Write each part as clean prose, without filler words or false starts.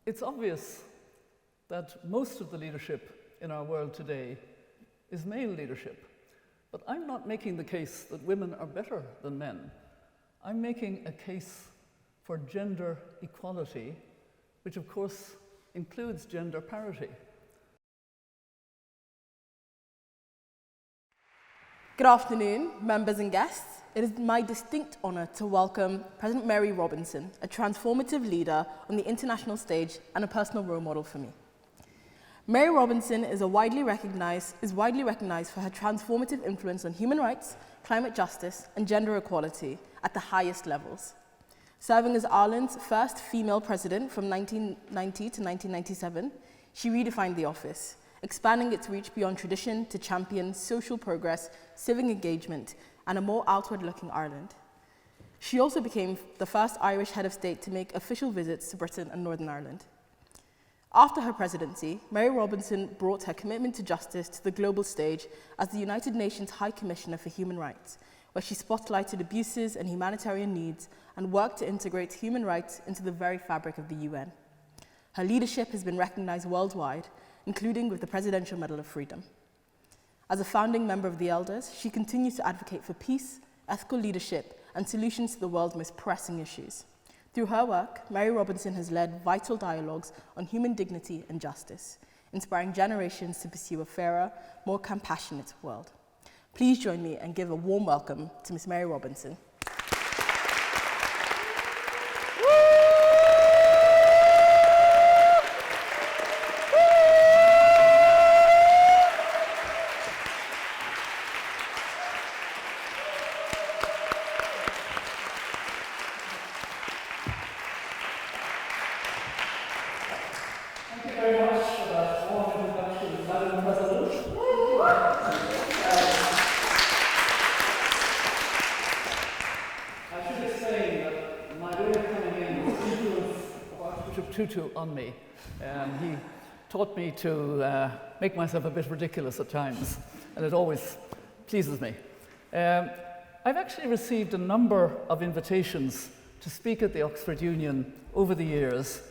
It's obvious that most of the leadership in our world today is male leadership. But I'm not making the case that women are better than men. I'm making a case for gender equality, which of course includes gender parity. Good afternoon, members and guests. It is my distinct honour to welcome President Mary Robinson, a transformative leader on the international stage and a personal role model for me. Mary Robinson is widely recognized for her transformative influence on human rights, climate justice, and gender equality at the highest levels. Serving as Ireland's first female president from 1990 to 1997, she redefined the office, expanding its reach beyond tradition to champion social progress, civic engagement, and a more outward-looking Ireland. She also became the first Irish head of state to make official visits to Britain and Northern Ireland. After her presidency, Mary Robinson brought her commitment to justice to the global stage as the United Nations High Commissioner for Human Rights, where she spotlighted abuses and humanitarian needs and worked to integrate human rights into the very fabric of the UN. Her leadership has been recognized worldwide, including with the Presidential Medal of Freedom. As a founding member of the Elders, she continues to advocate for peace, ethical leadership, and solutions to the world's most pressing issues. Through her work, Mary Robinson has led vital dialogues on human dignity and justice, inspiring generations to pursue a fairer, more compassionate world. Please join me and give a warm welcome to Ms. Mary Robinson. On me. He taught me to make myself a bit ridiculous at times, and it always pleases me. I've actually received a number of invitations to speak at the Oxford Union over the years,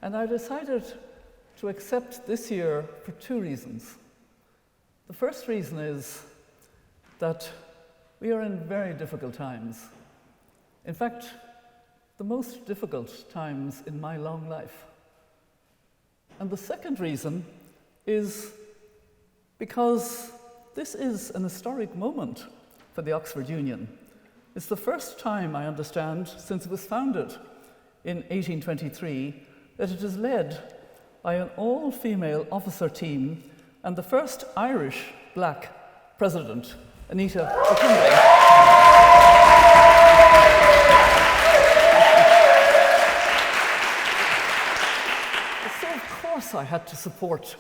and I decided to accept this year for two reasons. The first reason is that we are in very difficult times. In fact, the most difficult times in my long life. And the second reason is because this is an historic moment for the Oxford Union. It's the first time, I understand, since it was founded in 1823, that it is led by an all-female officer team and the first Irish black president, Anita O'Connell. I had to support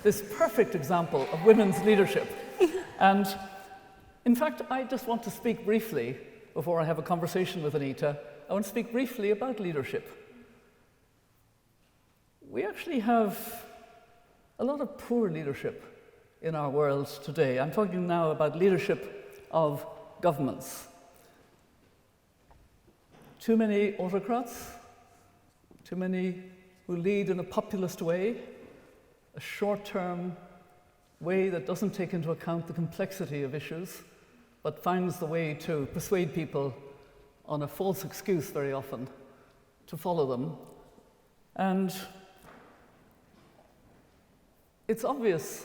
this perfect example of women's leadership. And in fact, I just want to speak briefly, before I have a conversation with Anita, I want to speak briefly about leadership. We actually have a lot of poor leadership in our world today. I'm talking now about leadership of governments. Too many autocrats, too many who lead in a populist way, a short-term way that doesn't take into account the complexity of issues, but finds the way to persuade people on a false excuse very often to follow them. And it's obvious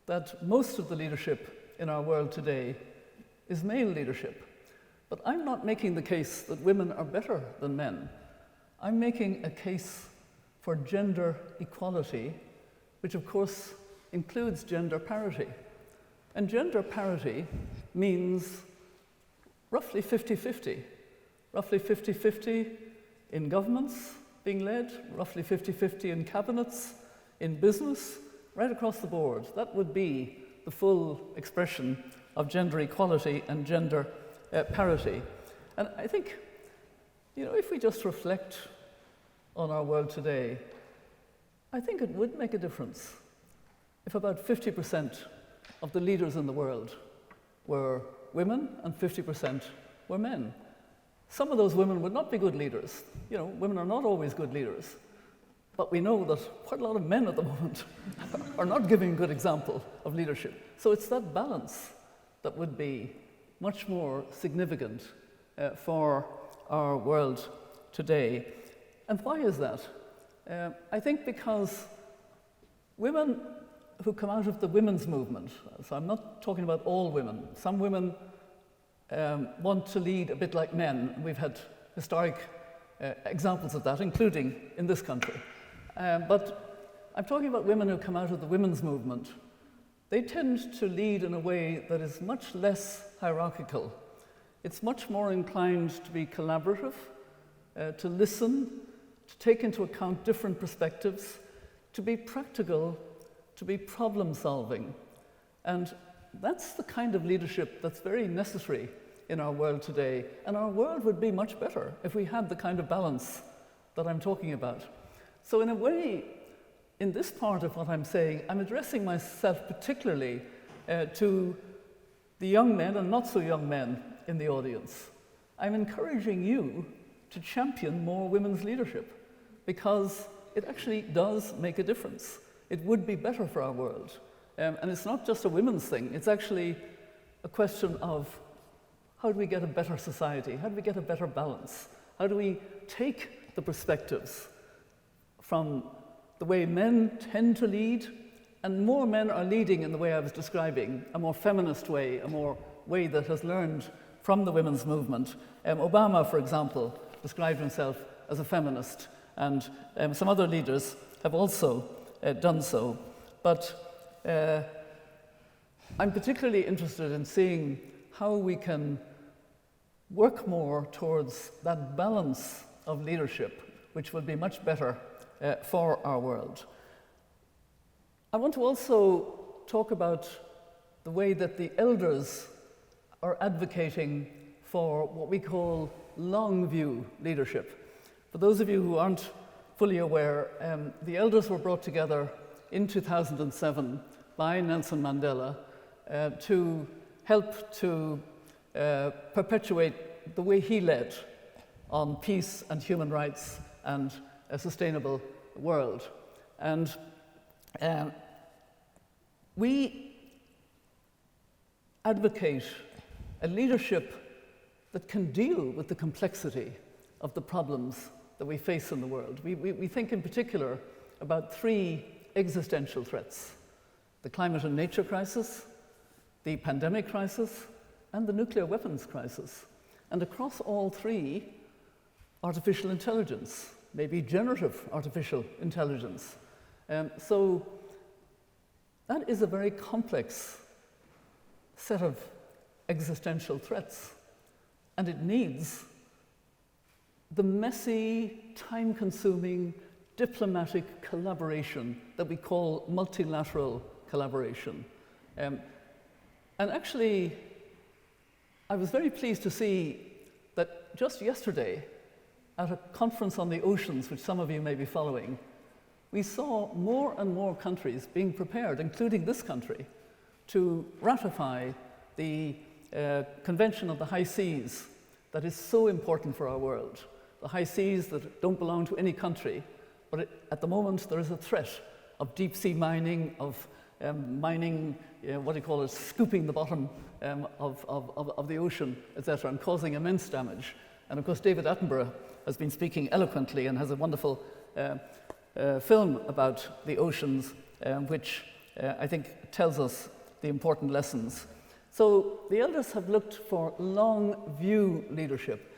that most of the leadership in our world today is male leadership. But I'm not making the case that women are better than men. I'm making a case for gender equality, which of course includes gender parity. And gender parity means roughly 50-50. Roughly 50-50 in governments being led, roughly 50-50 in cabinets, in business, right across the board. That would be the full expression of gender equality and gender parity. And I think, if we just reflect on our world today, I think it would make a difference if about 50% of the leaders in the world were women and 50% were men. Some of those women would not be good leaders. Women are not always good leaders. But we know that quite a lot of men at the moment are not giving a good example of leadership. So it's that balance that would be much more significant for our world today. And why is that? I think because women who come out of the women's movement, so I'm not talking about all women, some women want to lead a bit like men. We've had historic examples of that, including in this country. But I'm talking about women who come out of the women's movement. They tend to lead in a way that is much less hierarchical. It's much more inclined to be collaborative, to listen, to take into account different perspectives, to be practical, to be problem solving. And that's the kind of leadership that's very necessary in our world today. And our world would be much better if we had the kind of balance that I'm talking about. So in a way, in this part of what I'm saying, I'm addressing myself particularly to the young men and not so young men in the audience. I'm encouraging you to champion more women's leadership because it actually does make a difference. It would be better for our world. And it's not just a women's thing, it's actually a question of how do we get a better society? How do we get a better balance? How do we take the perspectives from the way men tend to lead, and more men are leading in the way I was describing, a more feminist way, a more way that has learned from the women's movement. Obama, for example, described himself as a feminist, and some other leaders have also done so. But I'm particularly interested in seeing how we can work more towards that balance of leadership, which will be much better for our world. I want to also talk about the way that the elders are advocating for what we call long view leadership. For those of you who aren't fully aware, the elders were brought together in 2007 by Nelson Mandela to help to perpetuate the way he led on peace and human rights and a sustainable world. And we advocate a leadership that can deal with the complexity of the problems that we face in the world. We think in particular about three existential threats: the climate and nature crisis, the pandemic crisis, and the nuclear weapons crisis. And across all three, artificial intelligence, maybe generative artificial intelligence. So that is a very complex set of existential threats, and it needs the messy, time-consuming, diplomatic collaboration that we call multilateral collaboration. And actually, I was very pleased to see that just yesterday, at a conference on the oceans, which some of you may be following, we saw more and more countries being prepared, including this country, to ratify the Convention of the High Seas that is so important for our world. The high seas that don't belong to any country, but at the moment there is a threat of deep sea mining, of mining, what do you call it, scooping the bottom of the ocean, etc., and causing immense damage. And of course David Attenborough has been speaking eloquently and has a wonderful film about the oceans, which I think tells us the important lessons. So the elders have looked for long view leadership.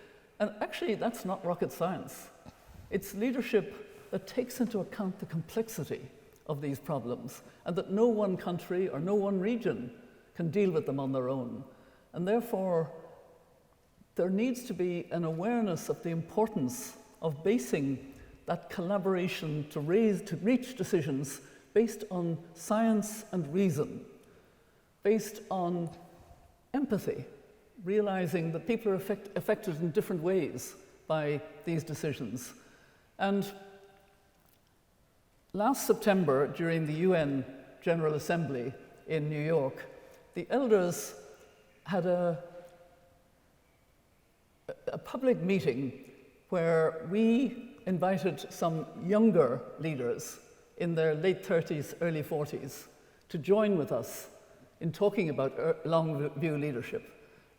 And actually, that's not rocket science. It's leadership that takes into account the complexity of these problems, and that no one country or no one region can deal with them on their own. And therefore, there needs to be an awareness of the importance of basing that collaboration to reach decisions based on science and reason, based on empathy, realizing that people are affected in different ways by these decisions. And last September, during the UN General Assembly in New York, the elders had a public meeting where we invited some younger leaders in their late 30s, early 40s to join with us in talking about long view leadership.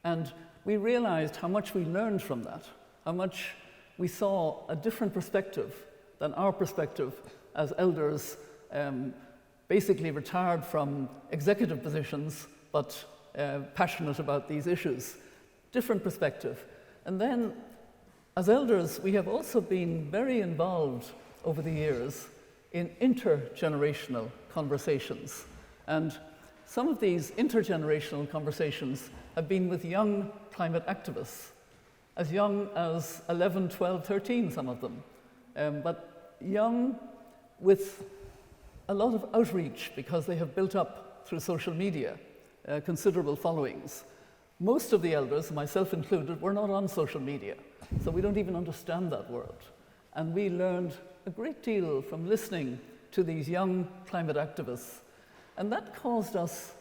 And we realized how much we learned from that, how much we saw a different perspective than our perspective as elders, basically retired from executive positions, but passionate about these issues. Different perspective. And then, as elders, we have also been very involved over the years in intergenerational conversations. And some of these intergenerational conversations have been with young climate activists, as young as 11, 12, 13, some of them, but young with a lot of outreach because they have built up through social media considerable followings. Most of the elders, myself included, were not on social media, so we don't even understand that world. And we learned a great deal from listening to these young climate activists. And that caused us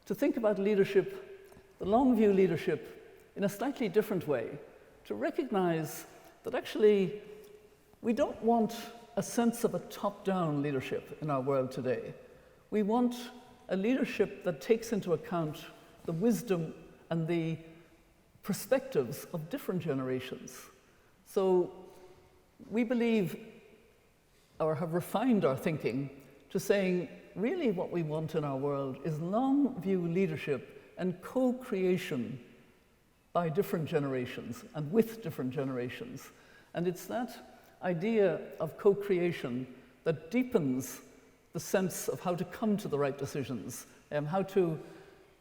to think about leadership, the long view leadership, in a slightly different way, to recognize that actually we don't want a sense of a top-down leadership in our world today. We want a leadership that takes into account the wisdom and the perspectives of different generations. So we believe, or have refined our thinking, to saying really what we want in our world is long view leadership and co-creation by different generations and with different generations. And it's that idea of co-creation that deepens the sense of how to come to the right decisions, how to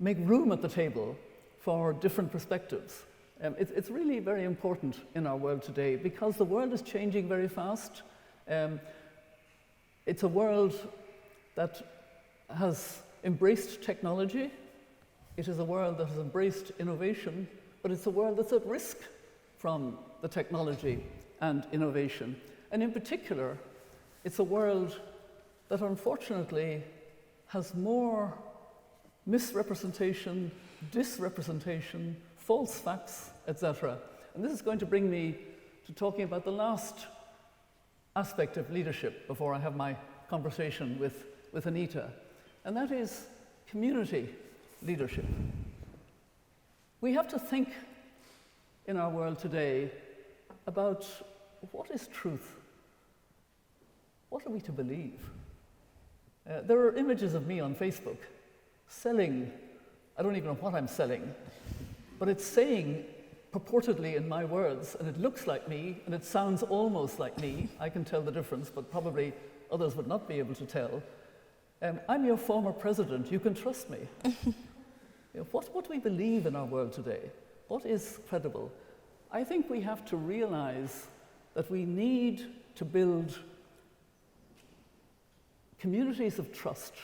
make room at the table for different perspectives. It's really very important in our world today because the world is changing very fast. It's a world that has embraced technology. It is a world that has embraced innovation, but it's a world that's at risk from the technology and innovation. And in particular, it's a world that unfortunately has more misrepresentation, disrepresentation, false facts, etc. And this is going to bring me to talking about the last aspect of leadership before I have my conversation with Anita, and that is community leadership. We have to think in our world today about what is truth? What are we to believe? There are images of me on Facebook selling, I don't even know what I'm selling, but it's saying purportedly in my words, and it looks like me, and it sounds almost like me. I can tell the difference, but probably others would not be able to tell. I'm your former president, you can trust me. What do we believe in our world today? What is credible? I think we have to realize that we need to build communities of trust,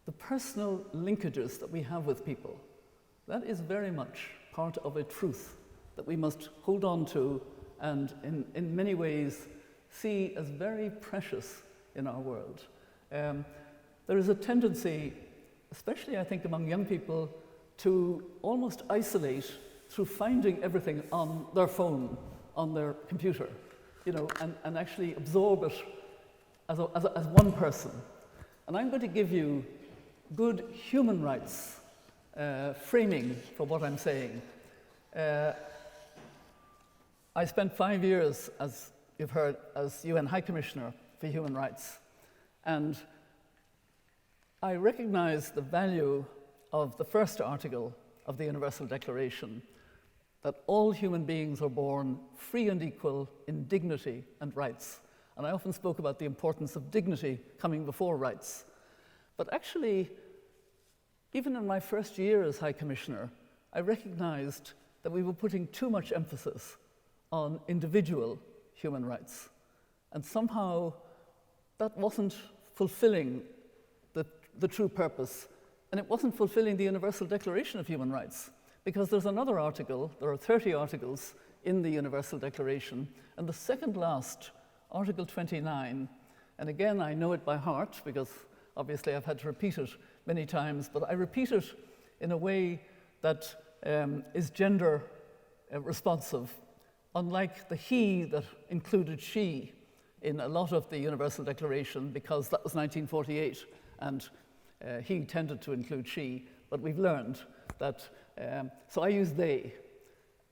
the personal linkages that we have with people. That is very much part of a truth that we must hold on to and in many ways see as very precious in our world. There is a tendency, especially I think among young people, to almost isolate through finding everything on their phone, on their computer, and actually absorb it as one person. And I'm going to give you good human rights framing for what I'm saying. I spent 5 years, as you've heard, as UN High Commissioner for Human Rights, and I recognize the value of the first article of the Universal Declaration, that all human beings are born free and equal in dignity and rights. And I often spoke about the importance of dignity coming before rights. But actually, even in my first year as High Commissioner, I recognized that we were putting too much emphasis on individual human rights. And somehow that wasn't fulfilling the true purpose. And it wasn't fulfilling the Universal Declaration of Human Rights, because there's another article, there are 30 articles in the Universal Declaration, and the second last, Article 29, and again I know it by heart because obviously I've had to repeat it many times, but I repeat it in a way that is gender responsive. unlike the he that included she in a lot of the Universal Declaration, because that was 1948, and he tended to include she, but we've learned that, so I use they,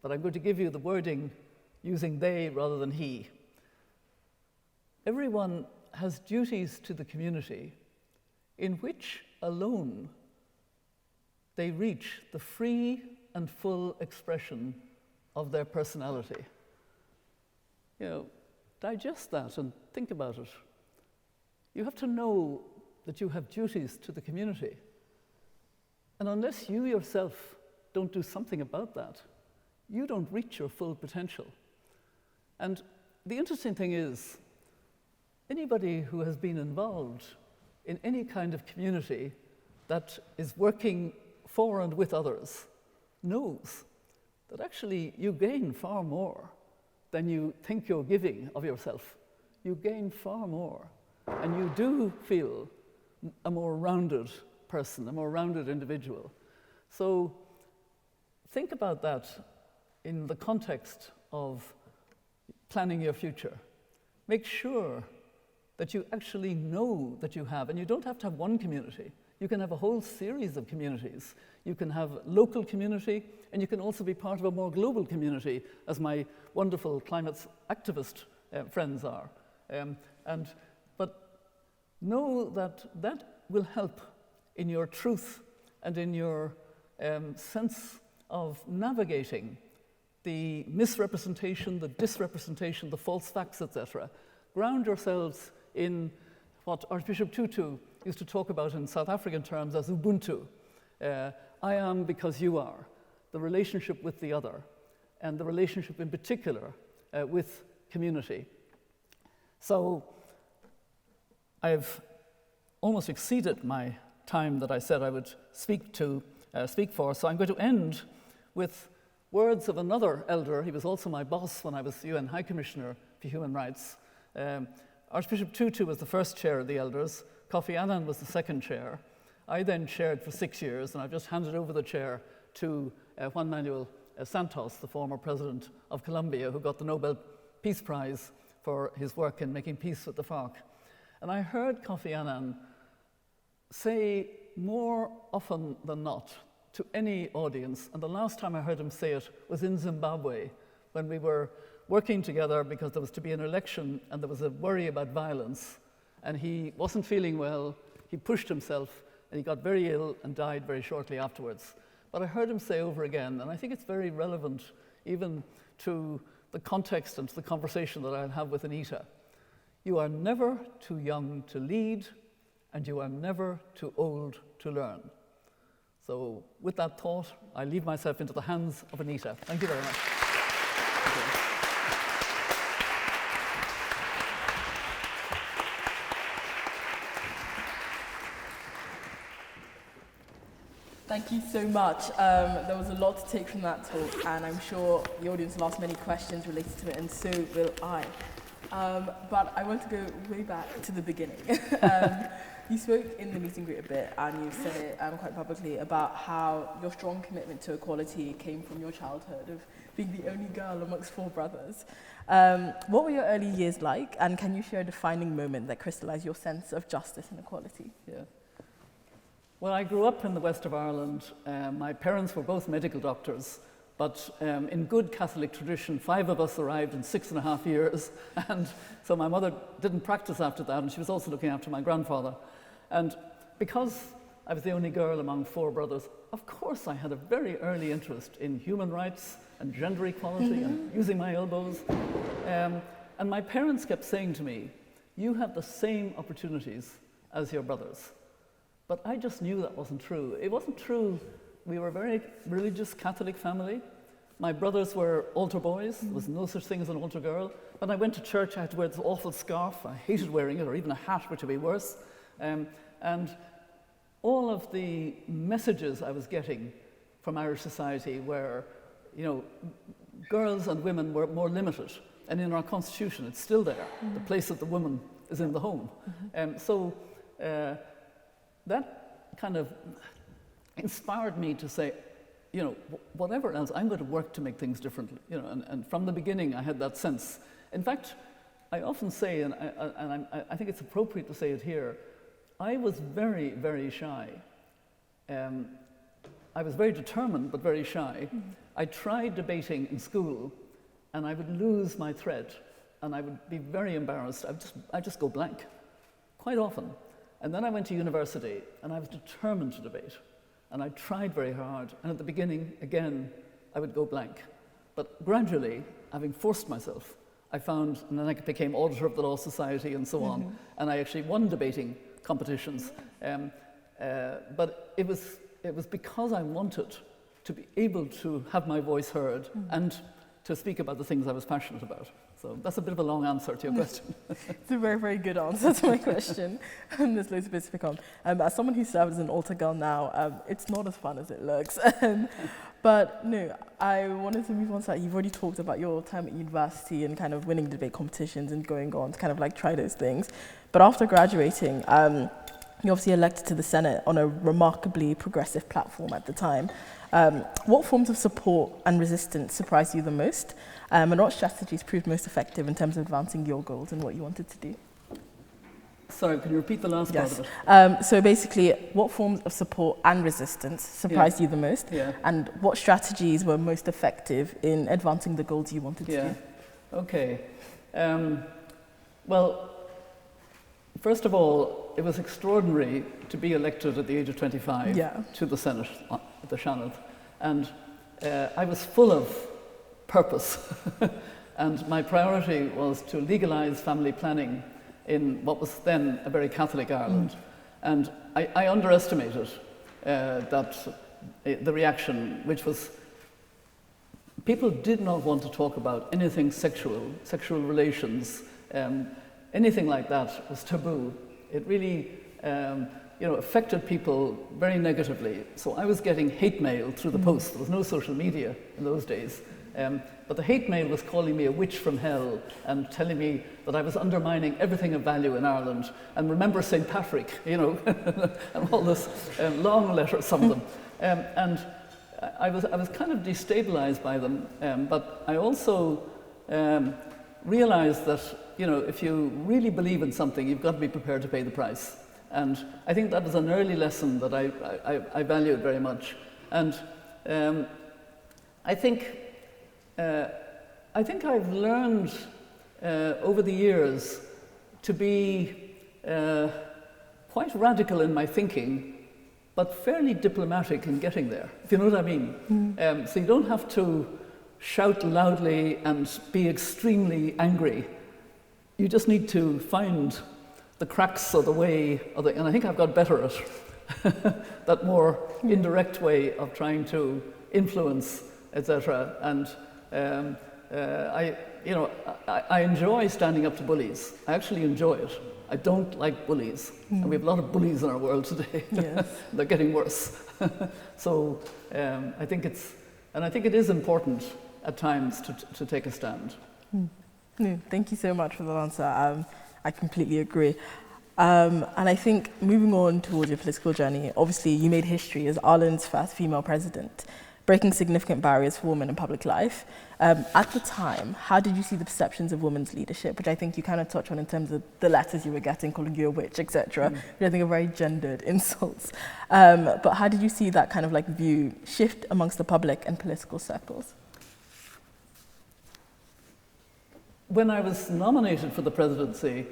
but I'm going to give you the wording using they rather than he. Everyone has duties to the community in which alone they reach the free and full expression of their personality. You know, digest that and think about it. You have to know that you have duties to the community. And unless you yourself don't do something about that, you don't reach your full potential. And the interesting thing is, anybody who has been involved in any kind of community that is working for and with others knows that actually you gain far more than you think you're giving of yourself. You gain far more, and you do feel a more rounded person, a more rounded individual. So think about that in the context of planning your future. Make sure that you actually know that you have, and you don't have to have one community. You can have a whole series of communities. You can have local community, and you can also be part of a more global community, as my wonderful climate activist friends are. But know that that will help in your truth and in your sense of navigating the misrepresentation, the disrepresentation, the false facts, etc. Ground yourselves in what Archbishop Tutu used to talk about in South African terms as Ubuntu. I am because you are, the relationship with the other, and the relationship in particular with community. So I've almost exceeded my time that I said I would speak for, so I'm going to end with words of another elder. He was also my boss when I was UN High Commissioner for Human Rights. Archbishop Tutu was the first chair of the elders. Kofi Annan was the second chair. I then chaired for 6 years, and I've just handed over the chair to Juan Manuel Santos, the former president of Colombia, who got the Nobel Peace Prize for his work in making peace with the FARC. And I heard Kofi Annan say more often than not to any audience, and the last time I heard him say it was in Zimbabwe, when we were working together because there was to be an election and there was a worry about violence, and he wasn't feeling well, he pushed himself, and he got very ill and died very shortly afterwards. But I heard him say over again, and I think it's very relevant even to the context and to the conversation that I'll have with Anita. You are never too young to lead, and you are never too old to learn. So with that thought, I leave myself into the hands of Anita. Thank you very much. Thank you so much. There was a lot to take from that talk, and I'm sure the audience will ask many questions related to it, and so will I. But I want to go way back to the beginning. You spoke in the meet and greet a bit, and you said it quite publicly about how your strong commitment to equality came from your childhood of being the only girl amongst 4 brothers. What were your early years like, and can you share a defining moment that crystallized your sense of justice and equality? Yeah. Well, I grew up in the west of Ireland. My parents were both medical doctors, but in good Catholic tradition, 5 of us arrived in 6.5 years, and so my mother didn't practice after that, and she was also looking after my grandfather. And because I was the only girl among 4 brothers, of course I had a very early interest in human rights and gender equality and using my elbows. And my parents kept saying to me, you have the same opportunities as your brothers. But I just knew that wasn't true. It wasn't true. We were a very religious Catholic family. My brothers were altar boys. There was no such thing as an altar girl. When I went to church, I had to wear this awful scarf. I hated wearing it, or even a hat, which would be worse. And all of the messages I was getting from Irish society were, you know, girls and women were more limited. And in our constitution, it's still there. The place of the woman is in the home. So that kind of inspired me to say, you know, whatever else, I'm going to work to make things differently. You know, and from the beginning, I had that sense. In fact, I often say, and I think it's appropriate to say it here, I was very, very shy. I was very determined, but very shy. I tried debating in school, and I would lose my thread, and I would be very embarrassed. I'd just go blank, quite often. And then I went to university, and I was determined to debate. And I tried very hard, and at the beginning, again, I would go blank. But gradually, having forced myself, I found, and then I became auditor of the Law Society and so on, and I actually won debating competitions. But it was because I wanted to be able to have my voice heard and to speak about the things I was passionate about. So that's a bit of a long answer to your question. It's a very, very good answer to my question. There's loads of bits to pick on. As someone who serves as an altar girl now, it's not as fun as it looks. But no, I wanted to move on to that. You've already talked about your time at university and kind of winning debate competitions and going on to kind of like try those things. But after graduating, you obviously elected to the Senate on a remarkably progressive platform at the time. What forms of support and resistance surprised you the most? And what strategies proved most effective in terms of advancing your goals and what you wanted to do? Sorry, can you repeat the last part of it? So basically, what forms of support and resistance surprised you the most? Yeah. And what strategies were most effective in advancing the goals you wanted to do? Okay. Well, first of all, it was extraordinary to be elected at the age of 25 to the Senate at the Seanad. And I was full of purpose. And my priority was to legalise family planning in what was then a very Catholic Ireland. And I underestimated the reaction, which was people did not want to talk about anything sexual relations, anything like that was taboo. It really affected people very negatively. So I was getting hate mail through the post. There was no social media in those days. But the hate mail was calling me a witch from hell and telling me that I was undermining everything of value in Ireland. And remember St. Patrick, and all this long letters, some of them. And I was kind of destabilized by them. But I also realized that, if you really believe in something, you've got to be prepared to pay the price. And I think that was an early lesson that I valued very much. And I think I've learned over the years to be quite radical in my thinking, but fairly diplomatic in getting there, if you know what I mean. So you don't have to shout loudly and be extremely angry. You just need to find the cracks of the way, and I think I've got better at that more indirect way of trying to influence, etc. And I enjoy standing up to bullies. I actually enjoy it. I don't like bullies. And we have a lot of bullies in our world today. Yes. They're getting worse. So I think it is important at times to take a stand. No, thank you so much for the answer. I completely agree. And I think moving on towards your political journey, obviously you made history as Ireland's first female president, breaking significant barriers for women in public life. At the time, how did you see the perceptions of women's leadership, which I think you kind of touched on in terms of the letters you were getting, calling you a witch, etc., which I think are very gendered insults. But how did you see that kind of like view shift amongst the public and political circles? When I was nominated for the presidency,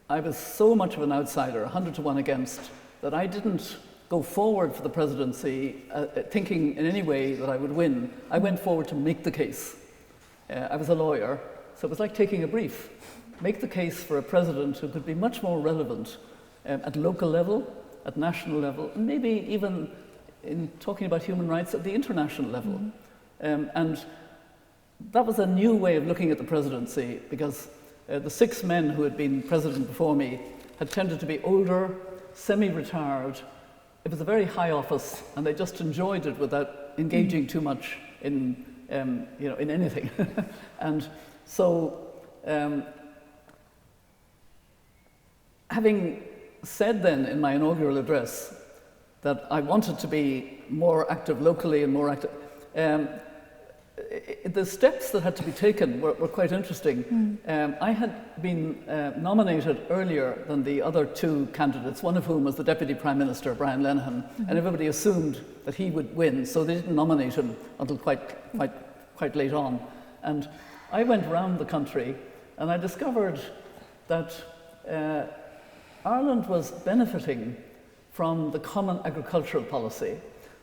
I was so much of an outsider, 100 to 1 against, that I didn't go forward for the presidency thinking in any way that I would win. I went forward to make the case. I was a lawyer, so it was like taking a brief. Make the case for a president who could be much more relevant at local level, at national level, and maybe even in talking about human rights at the international level. And that was a new way of looking at the presidency, because the 6 men who had been president before me had tended to be older, semi-retired. It was a very high office, and they just enjoyed it without engaging too much in anything. And so, having said then in my inaugural address that I wanted to be more active locally and more active. The steps that had to be taken were quite interesting. I had been nominated earlier than the other two candidates, one of whom was the Deputy Prime Minister, Brian Lenihan, and everybody assumed that he would win, so they didn't nominate him until quite late on. And I went around the country and I discovered that Ireland was benefiting from the common agricultural policy.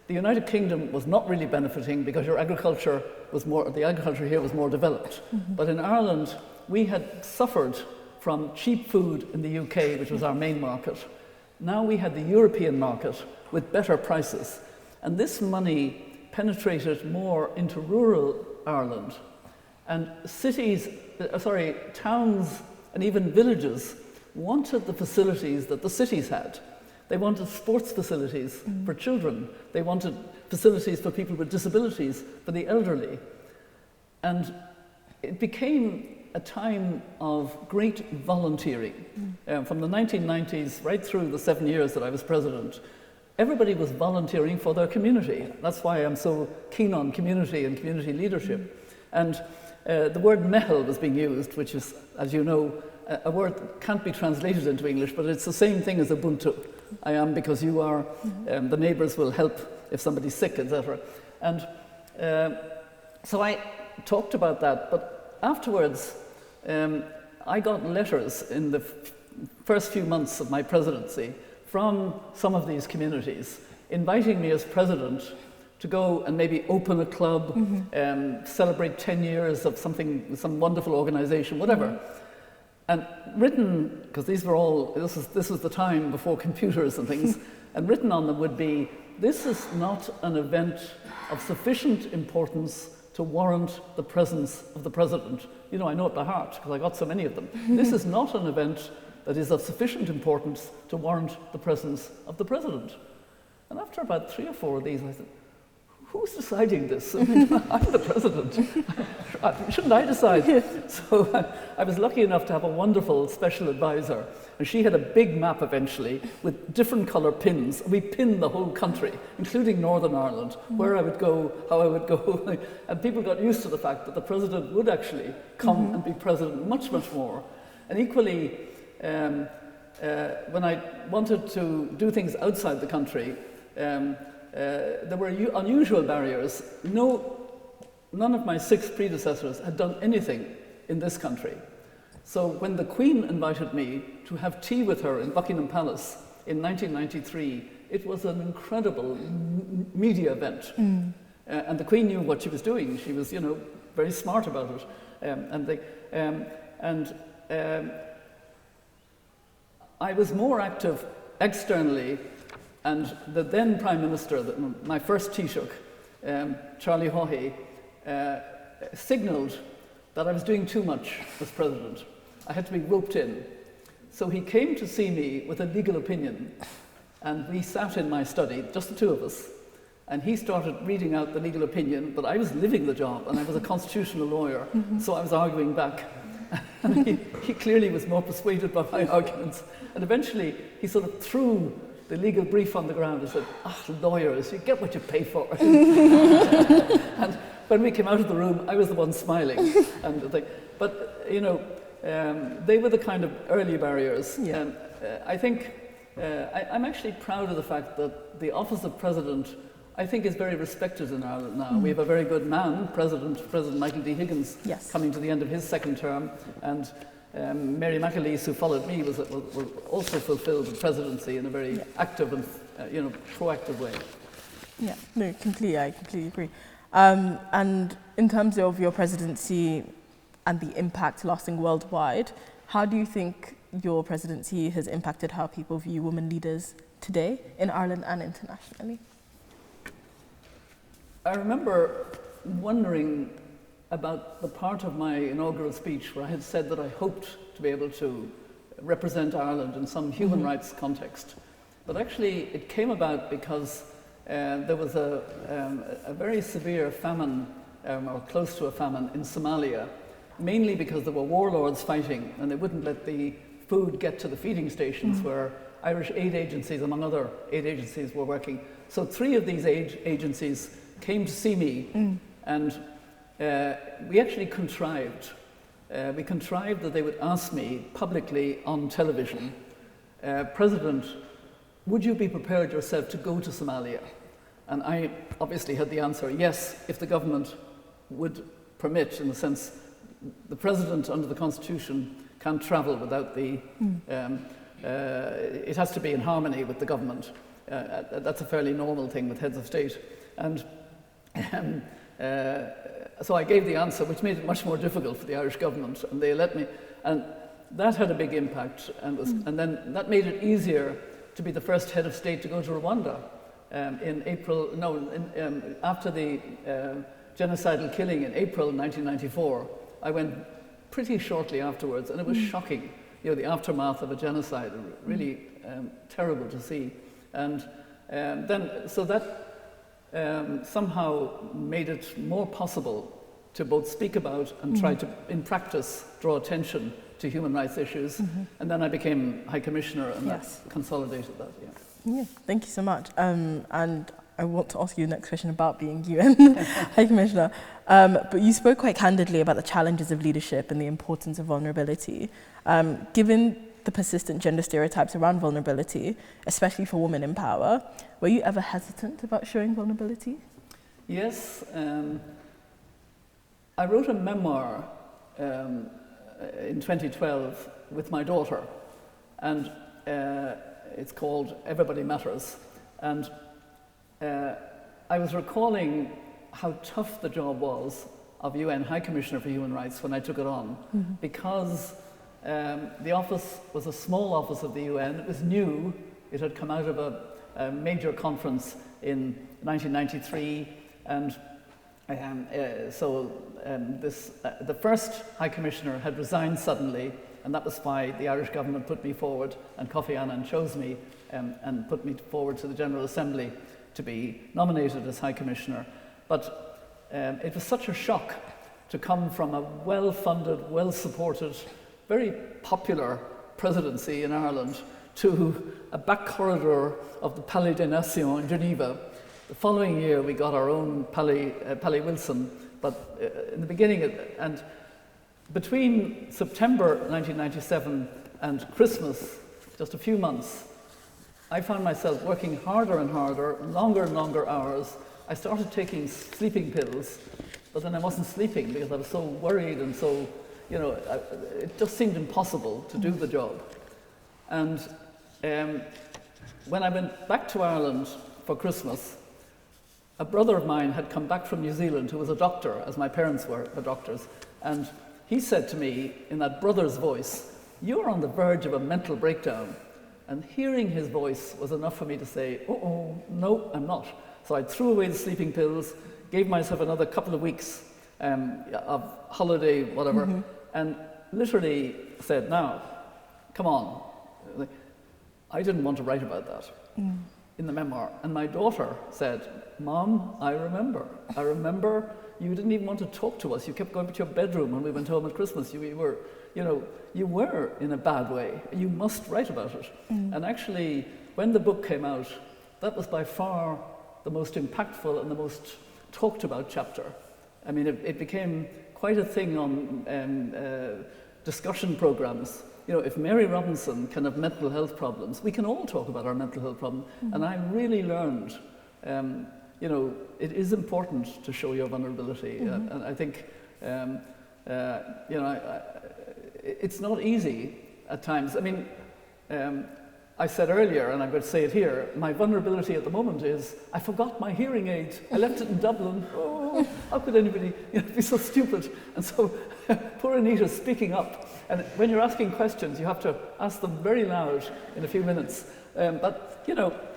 The United Kingdom was not really benefiting because the agriculture here was more developed. But in Ireland, we had suffered from cheap food in the UK, which was our main market. Now we had the European market with better prices. And this money penetrated more into rural Ireland. And towns and even villages wanted the facilities that the cities had. They wanted sports facilities for children. They wanted facilities for people with disabilities, for the elderly. And it became a time of great volunteering. From the 1990s right through the 7 years that I was president, everybody was volunteering for their community. That's why I'm so keen on community and community leadership. And the word mehel was being used, which is, as you know, a word that can't be translated into English, but it's the same thing as Ubuntu. I am because you are, the neighbours will help if somebody's sick, etc. And so I talked about that, but afterwards I got letters in the first few months of my presidency from some of these communities inviting me as president to go and maybe open a club, celebrate 10 years of some wonderful organisation, whatever. And written, because this was the time before computers and things, and written on them would be, this is not an event of sufficient importance to warrant the presence of the president. You know, I know it by heart, because I got so many of them. This is not an event that is of sufficient importance to warrant the presence of the president. And after about 3 or 4 of these, I said, who's deciding this? I mean, I'm the president. Shouldn't I decide? So I was lucky enough to have a wonderful special advisor, and she had a big map eventually with different colour pins. We pinned the whole country, including Northern Ireland, where I would go, how I would go, and people got used to the fact that the president would actually come and be president much, much more. And equally, when I wanted to do things outside the country, there were unusual barriers. None of my 6 predecessors had done anything in this country. So when the Queen invited me to have tea with her in Buckingham Palace in 1993, it was an incredible media event. And the Queen knew what she was doing. She was, you know, very smart about it. I was more active externally. And the then Prime Minister, my first Taoiseach, Charlie Haughey, signalled that I was doing too much as President. I had to be roped in. So he came to see me with a legal opinion, and we sat in my study, just the two of us, and he started reading out the legal opinion, but I was living the job, and I was a constitutional lawyer, so I was arguing back. And he clearly was more persuaded by my arguments. And eventually, he sort of threw the legal brief on the ground and said, lawyers, you get what you pay for. And when we came out of the room, I was the one smiling. But, you know, they were the kind of early barriers. Yeah. And I think, I'm actually proud of the fact that the office of president, I think, is very respected in Ireland now. We have a very good man, President Michael D. Higgins, coming to the end of his 2nd term. And Mary McAleese, who followed me, will also fulfil the presidency in a very active and proactive way. Yeah, no, I completely agree. And in terms of your presidency and the impact lasting worldwide, how do you think your presidency has impacted how people view women leaders today in Ireland and internationally? I remember wondering about the part of my inaugural speech where I had said that I hoped to be able to represent Ireland in some human rights context. But actually it came about because there was a very severe famine, or close to a famine, in Somalia, mainly because there were warlords fighting and they wouldn't let the food get to the feeding stations where Irish aid agencies, among other aid agencies, were working. So 3 of these aid agencies came to see me, and we actually contrived. We contrived that they would ask me publicly on television, President, would you be prepared yourself to go to Somalia? And I obviously had the answer, yes, if the government would permit, in the sense the President under the Constitution can't travel without the, it has to be in harmony with the government. That's a fairly normal thing with heads of state. And so I gave the answer, which made it much more difficult for the Irish government, and they let me. And that had a big impact, and then that made it easier to be the first head of state to go to Rwanda in April. After the genocidal killing in April 1994, I went pretty shortly afterwards, and it was shocking. You know, the aftermath of a genocide, really terrible to see. And so that somehow made it more possible to both speak about and try to, in practice, draw attention to human rights issues. And then I became High Commissioner, and that consolidated that. Yeah, thank you so much. And I want to ask you the next question about being UN High Commissioner. But you spoke quite candidly about the challenges of leadership and the importance of vulnerability. Given the persistent gender stereotypes around vulnerability, especially for women in power, were you ever hesitant about showing vulnerability? Yes. I wrote a memoir in 2012 with my daughter, and it's called Everybody Matters. And I was recalling how tough the job was of UN High Commissioner for Human Rights when I took it on, because the office was a small office of the UN. It was new. It had come out of a major conference in 1993, and the first High Commissioner had resigned suddenly, and that was why the Irish government put me forward, and Kofi Annan chose me and put me forward to the General Assembly to be nominated as High Commissioner. But it was such a shock to come from a well-funded, well-supported, very popular presidency in Ireland to a back corridor of the Palais des Nations in Geneva. The following year we got our own Palais Wilson, but in the beginning, and between September 1997 and Christmas, just a few months, I found myself working harder and harder, longer and longer hours. I started taking sleeping pills, but then I wasn't sleeping because I was so worried and so, it just seemed impossible to do the job. And when I went back to Ireland for Christmas, a brother of mine had come back from New Zealand who was a doctor, as my parents were doctors, and he said to me in that brother's voice, "You're on the verge of a mental breakdown." And hearing his voice was enough for me to say, no, I'm not. So I threw away the sleeping pills, gave myself another couple of weeks of holiday, whatever, and literally said, now, come on. I didn't want to write about that in the memoir. And my daughter said, Mom, I remember you didn't even want to talk to us. You kept going to your bedroom when we went home at Christmas. You were in a bad way. You must write about it. And actually, when the book came out, that was by far the most impactful and the most talked about chapter. I mean, it became quite a thing on discussion programs. If Mary Robinson can have mental health problems, we can all talk about our mental health problem. And I really learned, it is important to show your vulnerability. And I think, it's not easy at times. I mean, I said earlier, and I'm going to say it here, my vulnerability at the moment is I forgot my hearing aid. I left it in Dublin. Oh, how could anybody be so stupid? And so poor Anita's speaking up. And when you're asking questions, you have to ask them very loud in a few minutes. But,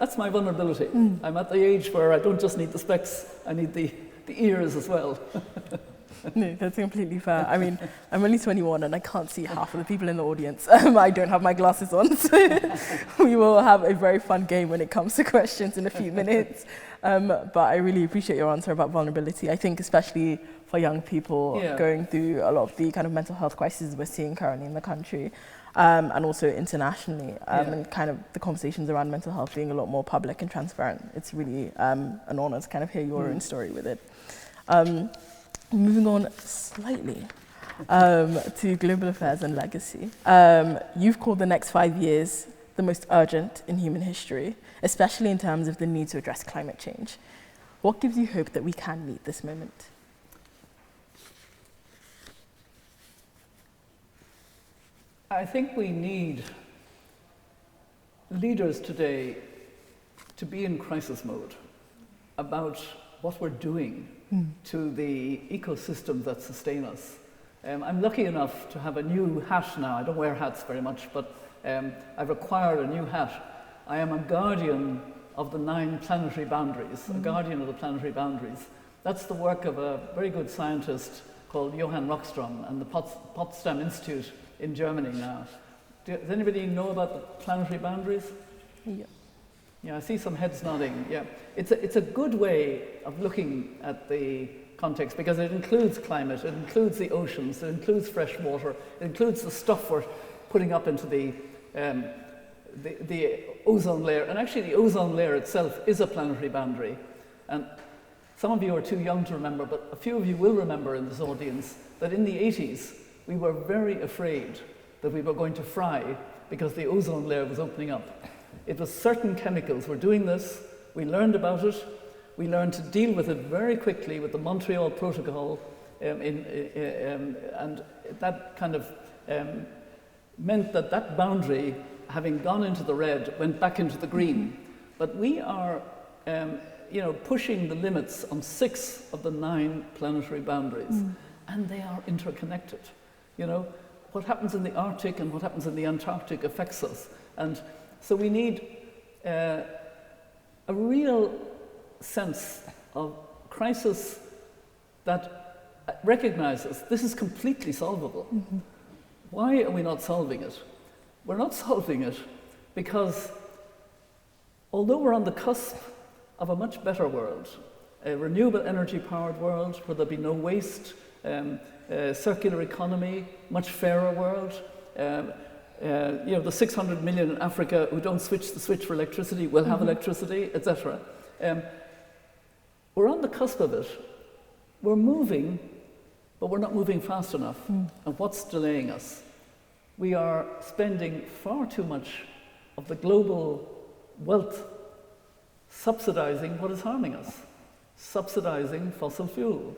that's my vulnerability. I'm at the age where I don't just need the specs, I need the ears as well. No, that's completely fair. I mean, I'm only 21 and I can't see half of the people in the audience. I don't have my glasses on, so we will have a very fun game when it comes to questions in a few minutes. But I really appreciate your answer about vulnerability. I think especially for young people going through a lot of the kind of mental health crises we're seeing currently in the country. and also internationally, Yeah. and kind of the conversations around mental health being a lot more public and transparent. It's really an honor to kind of hear your own story with it. Moving on slightly to global affairs and legacy. You've called the next 5 years the most urgent in human history, especially in terms of the need to address climate change. What gives you hope that we can meet this moment? I think we need leaders today to be in crisis mode about what we're doing to the ecosystems that sustain us. I'm lucky enough to have a new hat now. I don't wear hats very much, but I've acquired a new hat. I am a guardian of the 9 planetary boundaries, a guardian of the planetary boundaries. That's the work of a very good scientist called Johann Rockström and the Potsdam Institute in Germany now. Does anybody know about the planetary boundaries? Yeah. Yeah, I see some heads nodding. Yeah, it's a good way of looking at the context because it includes climate, it includes the oceans, it includes fresh water, it includes the stuff we're putting up into the ozone layer. And actually, the ozone layer itself is a planetary boundary. And some of you are too young to remember, but a few of you will remember in this audience that in the 80s, we were very afraid that we were going to fry because the ozone layer was opening up. It was certain chemicals were doing this. We learned about it. We learned to deal with it very quickly with the Montreal Protocol, and that kind of meant that that boundary, having gone into the red, went back into the green. But we are pushing the limits on 6 of the 9 planetary boundaries, and they are interconnected. You know, what happens in the Arctic and what happens in the Antarctic affects us. And so we need a real sense of crisis that recognizes this is completely solvable. Why are we not solving it? We're not solving it because although we're on the cusp of a much better world, a renewable energy powered world where there'll be no waste, circular economy, much fairer world. The 600 million in Africa who don't switch the switch for electricity will have electricity, etc. We're on the cusp of it. We're moving, but we're not moving fast enough. And what's delaying us? We are spending far too much of the global wealth subsidizing what is harming us, subsidizing fossil fuel,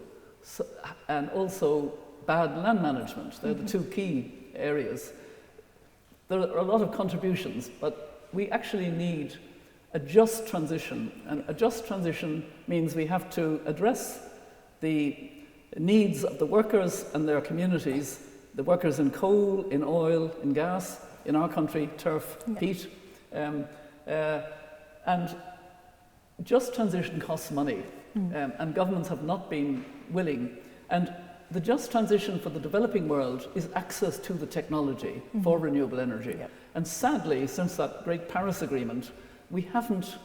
and also bad land management. They're the 2 key areas. There are a lot of contributions, but we actually need a just transition. And a just transition means we have to address the needs of the workers and their communities, the workers in coal, in oil, in gas, in our country, turf, peat. And just transition costs money, and governments have not been willing. And the just transition for the developing world is access to the technology for renewable energy. Yep. And sadly, since that great Paris Agreement, we haven't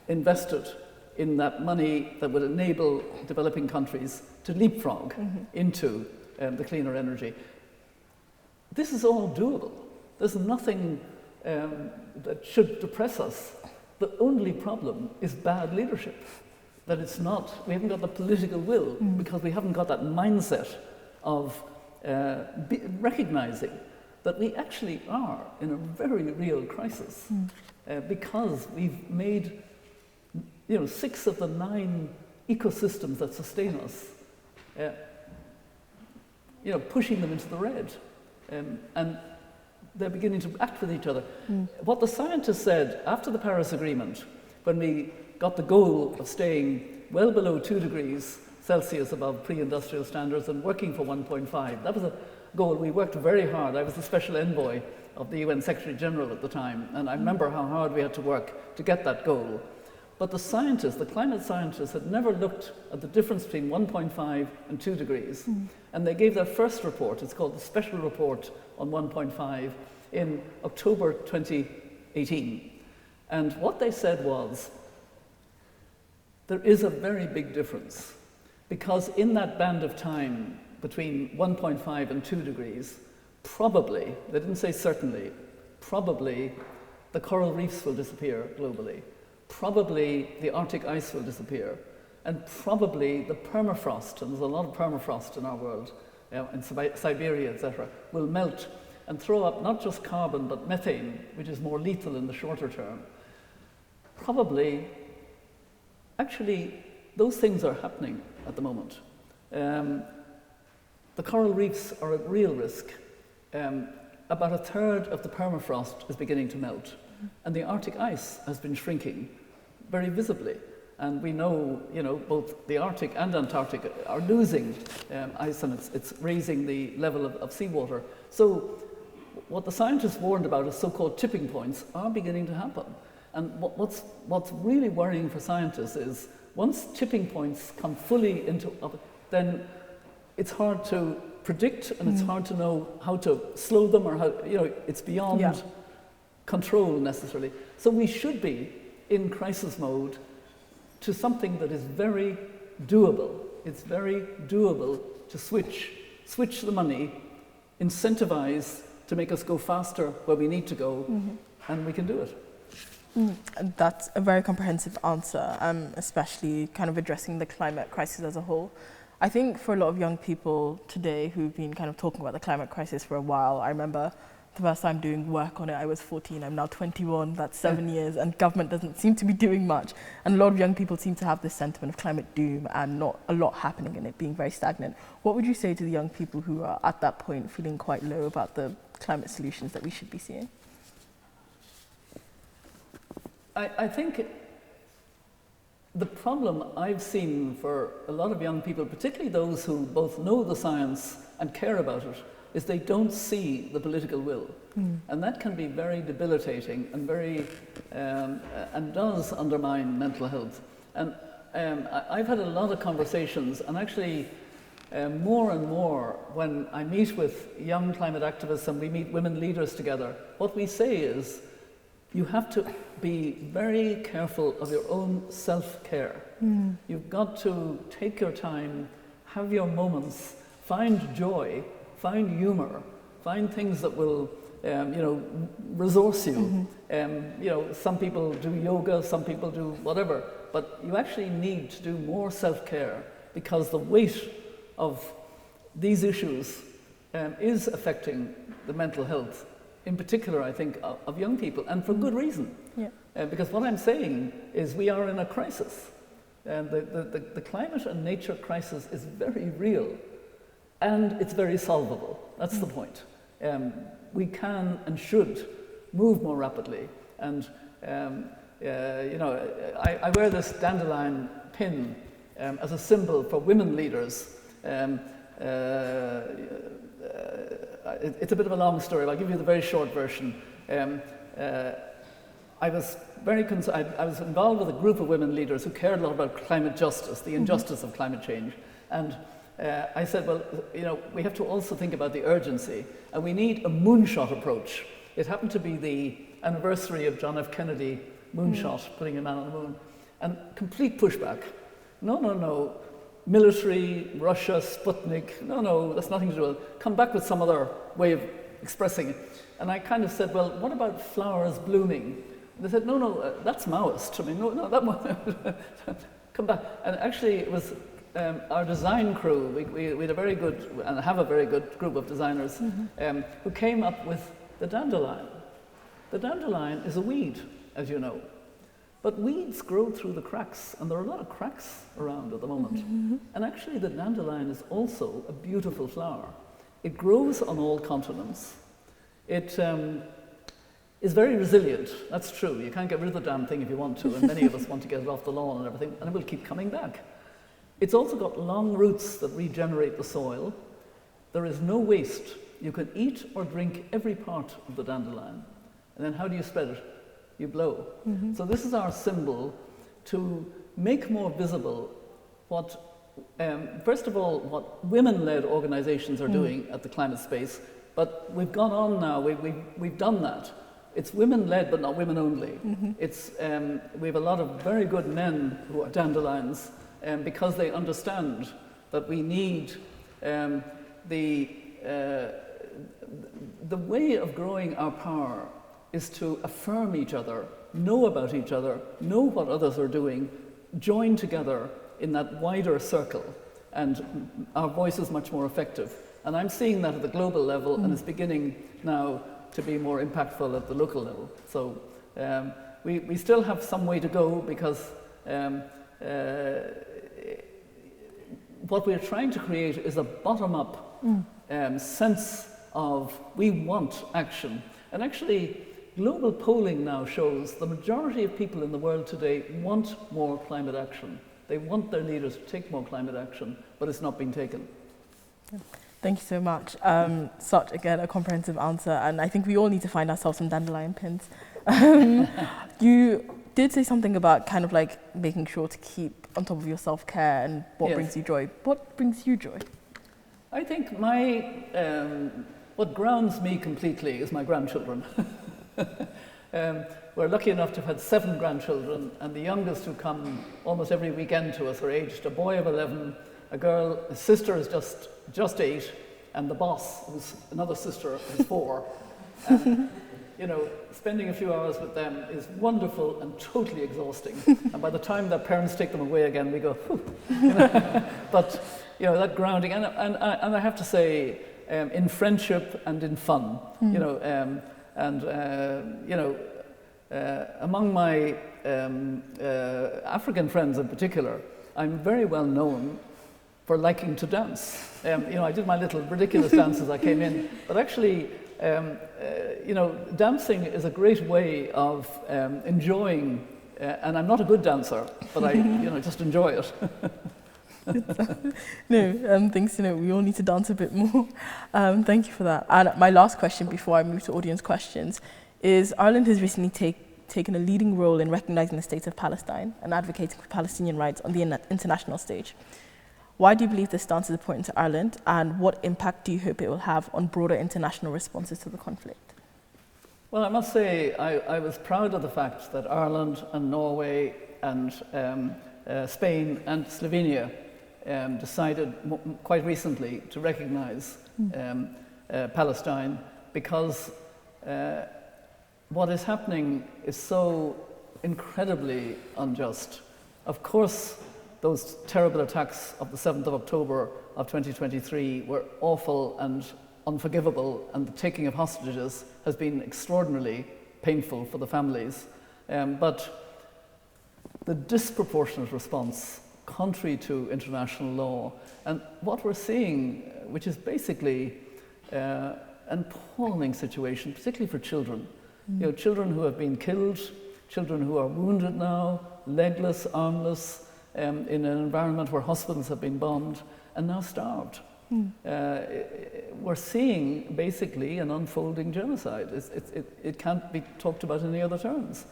invested in that money that would enable developing countries to leapfrog into the cleaner energy. This is all doable. There's nothing that should depress us. The only problem is bad leadership. That it's not, we haven't got the political will because we haven't got that mindset of recognizing that we actually are in a very real crisis because we've made 6 of the 9 ecosystems that sustain us, pushing them into the red, and they're beginning to act with each other. What the scientists said after the Paris Agreement, when we got the goal of staying well below 2 degrees Celsius above pre-industrial standards and working for 1.5. That was a goal we worked very hard. I was the special envoy of the UN Secretary General at the time, and I remember how hard we had to work to get that goal. But the scientists, the climate scientists, had never looked at the difference between 1.5 and 2 degrees. And they gave their first report, it's called the Special Report on 1.5, in October 2018. And what they said was, there is a very big difference, because in that band of time between 1.5 and 2 degrees, probably, they didn't say certainly, probably the coral reefs will disappear globally, probably the Arctic ice will disappear, and probably the permafrost, and there's a lot of permafrost in our world, in Siberia, etc., will melt and throw up not just carbon but methane, which is more lethal in the shorter term. Probably, actually, those things are happening at the moment. The coral reefs are at real risk. About a third of the permafrost is beginning to melt, and the Arctic ice has been shrinking very visibly. And we know, both the Arctic and Antarctic are losing ice, and it's raising the level of seawater. So what the scientists warned about as so-called tipping points are beginning to happen. And what's really worrying for scientists is once tipping points come fully into, then it's hard to predict, and it's hard to know how to slow them, or how, it's beyond control necessarily. So we should be in crisis mode to something that is very doable. It's very doable to switch the money, incentivize to make us go faster where we need to go, and we can do it. And that's a very comprehensive answer, especially kind of addressing the climate crisis as a whole. I think for a lot of young people today who've been kind of talking about the climate crisis for a while, I remember the first time doing work on it, I was 14, I'm now 21, that's 7 years, and government doesn't seem to be doing much. And a lot of young people seem to have this sentiment of climate doom and not a lot happening and it being very stagnant. What would you say to the young people who are at that point feeling quite low about the climate solutions that we should be seeing? I think the problem I've seen for a lot of young people, particularly those who both know the science and care about it, is they don't see the political will. And that can be very debilitating and and does undermine mental health. And I've had a lot of conversations, and actually more and more when I meet with young climate activists and we meet women leaders together, what we say is, you have to be very careful of your own self-care. You've got to take your time, have your moments, find joy, find humor, find things that will, resource you. Some people do yoga, some people do whatever, but you actually need to do more self-care because the weight of these issues is affecting the mental health. In particular, I think, of young people, and for good reason. Because what I'm saying is we are in a crisis. The climate and nature crisis is very real, and it's very solvable. That's the point. We can and should move more rapidly. And, I wear this dandelion pin as a symbol for women leaders. It's a bit of a long story, but I'll give you the very short version. I was I was involved with a group of women leaders who cared a lot about climate justice, the injustice of climate change. And I said, well, we have to also think about the urgency, and we need a moonshot approach. It happened to be the anniversary of John F. Kennedy moonshot, putting a man on the moon, and complete pushback. No. Military, Russia, Sputnik, no, that's nothing to do with it. Come back with some other way of expressing it. And I kind of said, well, what about flowers blooming? And they said, no, that's Maoist. I mean, no, that one, come back. And actually, it was our design crew, we had a very good, and have a very good group of designers, who came up with the dandelion. The dandelion is a weed, as you know. But weeds grow through the cracks, and there are a lot of cracks around at the moment. And actually the dandelion is also a beautiful flower. It grows on all continents. It is very resilient, that's true. You can't get rid of the damn thing if you want to, and many of us want to get it off the lawn and everything, and it will keep coming back. It's also got long roots that regenerate the soil. There is no waste. You can eat or drink every part of the dandelion. And then how do you spread it? You blow. So this is our symbol to make more visible what, first of all, what women-led organizations are doing at the climate space, but we've gone on now, we've done that. It's women-led, but not women only. It's, we have a lot of very good men who are dandelions, because they understand that we need the the way of growing our power is to affirm each other, know about each other, know what others are doing, join together in that wider circle, and our voice is much more effective. And I'm seeing that at the global level, and it's beginning now to be more impactful at the local level. So we still have some way to go, because what we're trying to create is a bottom-up sense of we want action. And actually, global polling now shows the majority of people in the world today want more climate action. They want their leaders to take more climate action, but it's not being taken. Thank you so much. Such, again, a comprehensive answer, and I think we all need to find ourselves some dandelion pins. You did say something about kind of like making sure to keep on top of your self-care and what brings you joy. What brings you joy? I think what grounds me completely is my grandchildren. We're lucky enough to have had 7 grandchildren, and the youngest who come almost every weekend to us are aged a boy of 11, a girl, a sister is just 8, and the boss, who's another sister, is 4. And, you know, spending a few hours with them is wonderful and totally exhausting. And by the time their parents take them away again, we go, whew. You know? But, you know, that grounding, and I have to say, in friendship and in fun, you know, you know, among my African friends in particular, I'm very well known for liking to dance. You know, I did my little ridiculous dance as I came in, but actually, you know, dancing is a great way of enjoying, and I'm not a good dancer, but I, you know, just enjoy it. No, thanks, you know, we all need to dance a bit more. Thank you for that. And my last question before I move to audience questions is, Ireland has recently taken a leading role in recognizing the state of Palestine and advocating for Palestinian rights on the international stage. Why do you believe this stance is important to Ireland, and what impact do you hope it will have on broader international responses to the conflict? Well, I must say I was proud of the fact that Ireland and Norway and Spain and Slovenia decided quite recently to recognize Palestine, because what is happening is so incredibly unjust. Of course, those terrible attacks of the 7th of October of 2023 were awful and unforgivable, and the taking of hostages has been extraordinarily painful for the families. But the disproportionate response, contrary to international law, and what we're seeing, which is basically an appalling situation, particularly for children. You know, children who have been killed, children who are wounded now, legless, armless, in an environment where hospitals have been bombed and now starved. We're seeing basically an unfolding genocide. It can't be talked about in any other terms.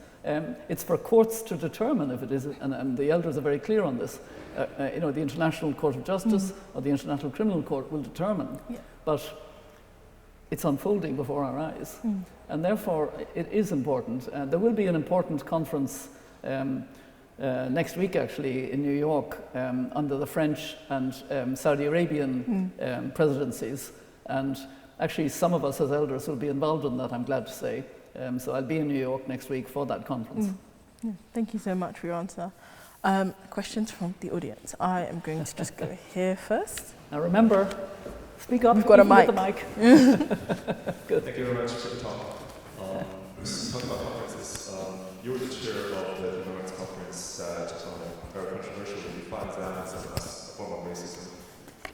It's for courts to determine if it is, and the elders are very clear on this. You know, the International Court of Justice or the International Criminal Court will determine, but it's unfolding before our eyes. And therefore, it is important. There will be an important conference next week, actually, in New York, under the French and Saudi Arabian presidencies. And actually, some of us as elders will be involved in that, I'm glad to say. So I'll be in New York next week for that conference. Yeah, thank you so much for your answer. Questions from the audience. I am going to just go here first. Now remember, speak up. We've got a mic. The mic. Good. Thank you very much for the talk. Talking about conferences, you were the chair of the Human Rights Conference just on a very controversial defined that as a form of racism.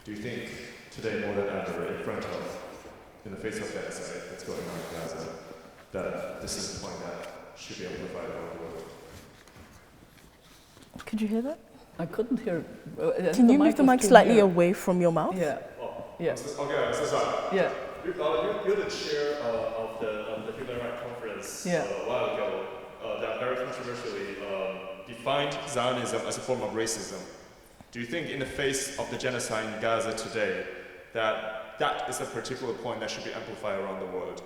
Do you think today more than ever, in the face of genocide that's going on in Gaza, that this is a point that should be amplified around the world? Could you hear that? I couldn't hear. Can you move the mic slightly away from your mouth? Yeah. Yeah. Okay, I'm so sorry. Yeah. You're the chair of the Human Rights Conference a while ago that very controversially defined Zionism as a form of racism. Do you think in the face of the genocide in Gaza today that is a particular point that should be amplified around the world?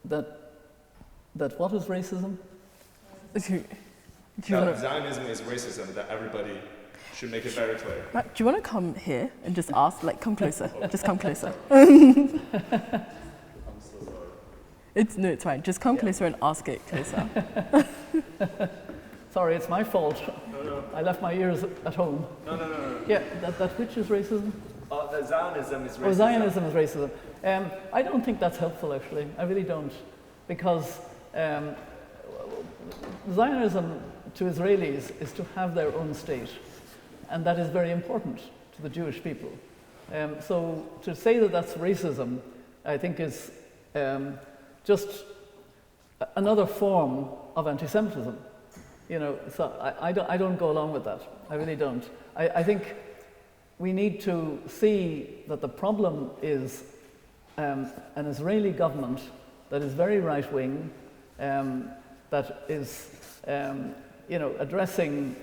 That what is racism? That Zionism is racism, that everybody should make it very clear. Matt, do you want to come here and just ask? Like, come closer. Just come closer. I'm so sorry. No, it's fine. Just come closer and ask it closer. Sorry, it's my fault. No. I left my ears at home. No. Yeah, that which is racism? The Zionism is racism. Oh, Zionism is racism. I don't think that's helpful, actually. I really don't. Because Zionism to Israelis is to have their own state. And that is very important to the Jewish people. So to say that that's racism, I think is just another form of anti-Semitism. You know, so I don't go along with that. I really don't. I think we need to see that the problem is an Israeli government that is very right-wing, that is, addressing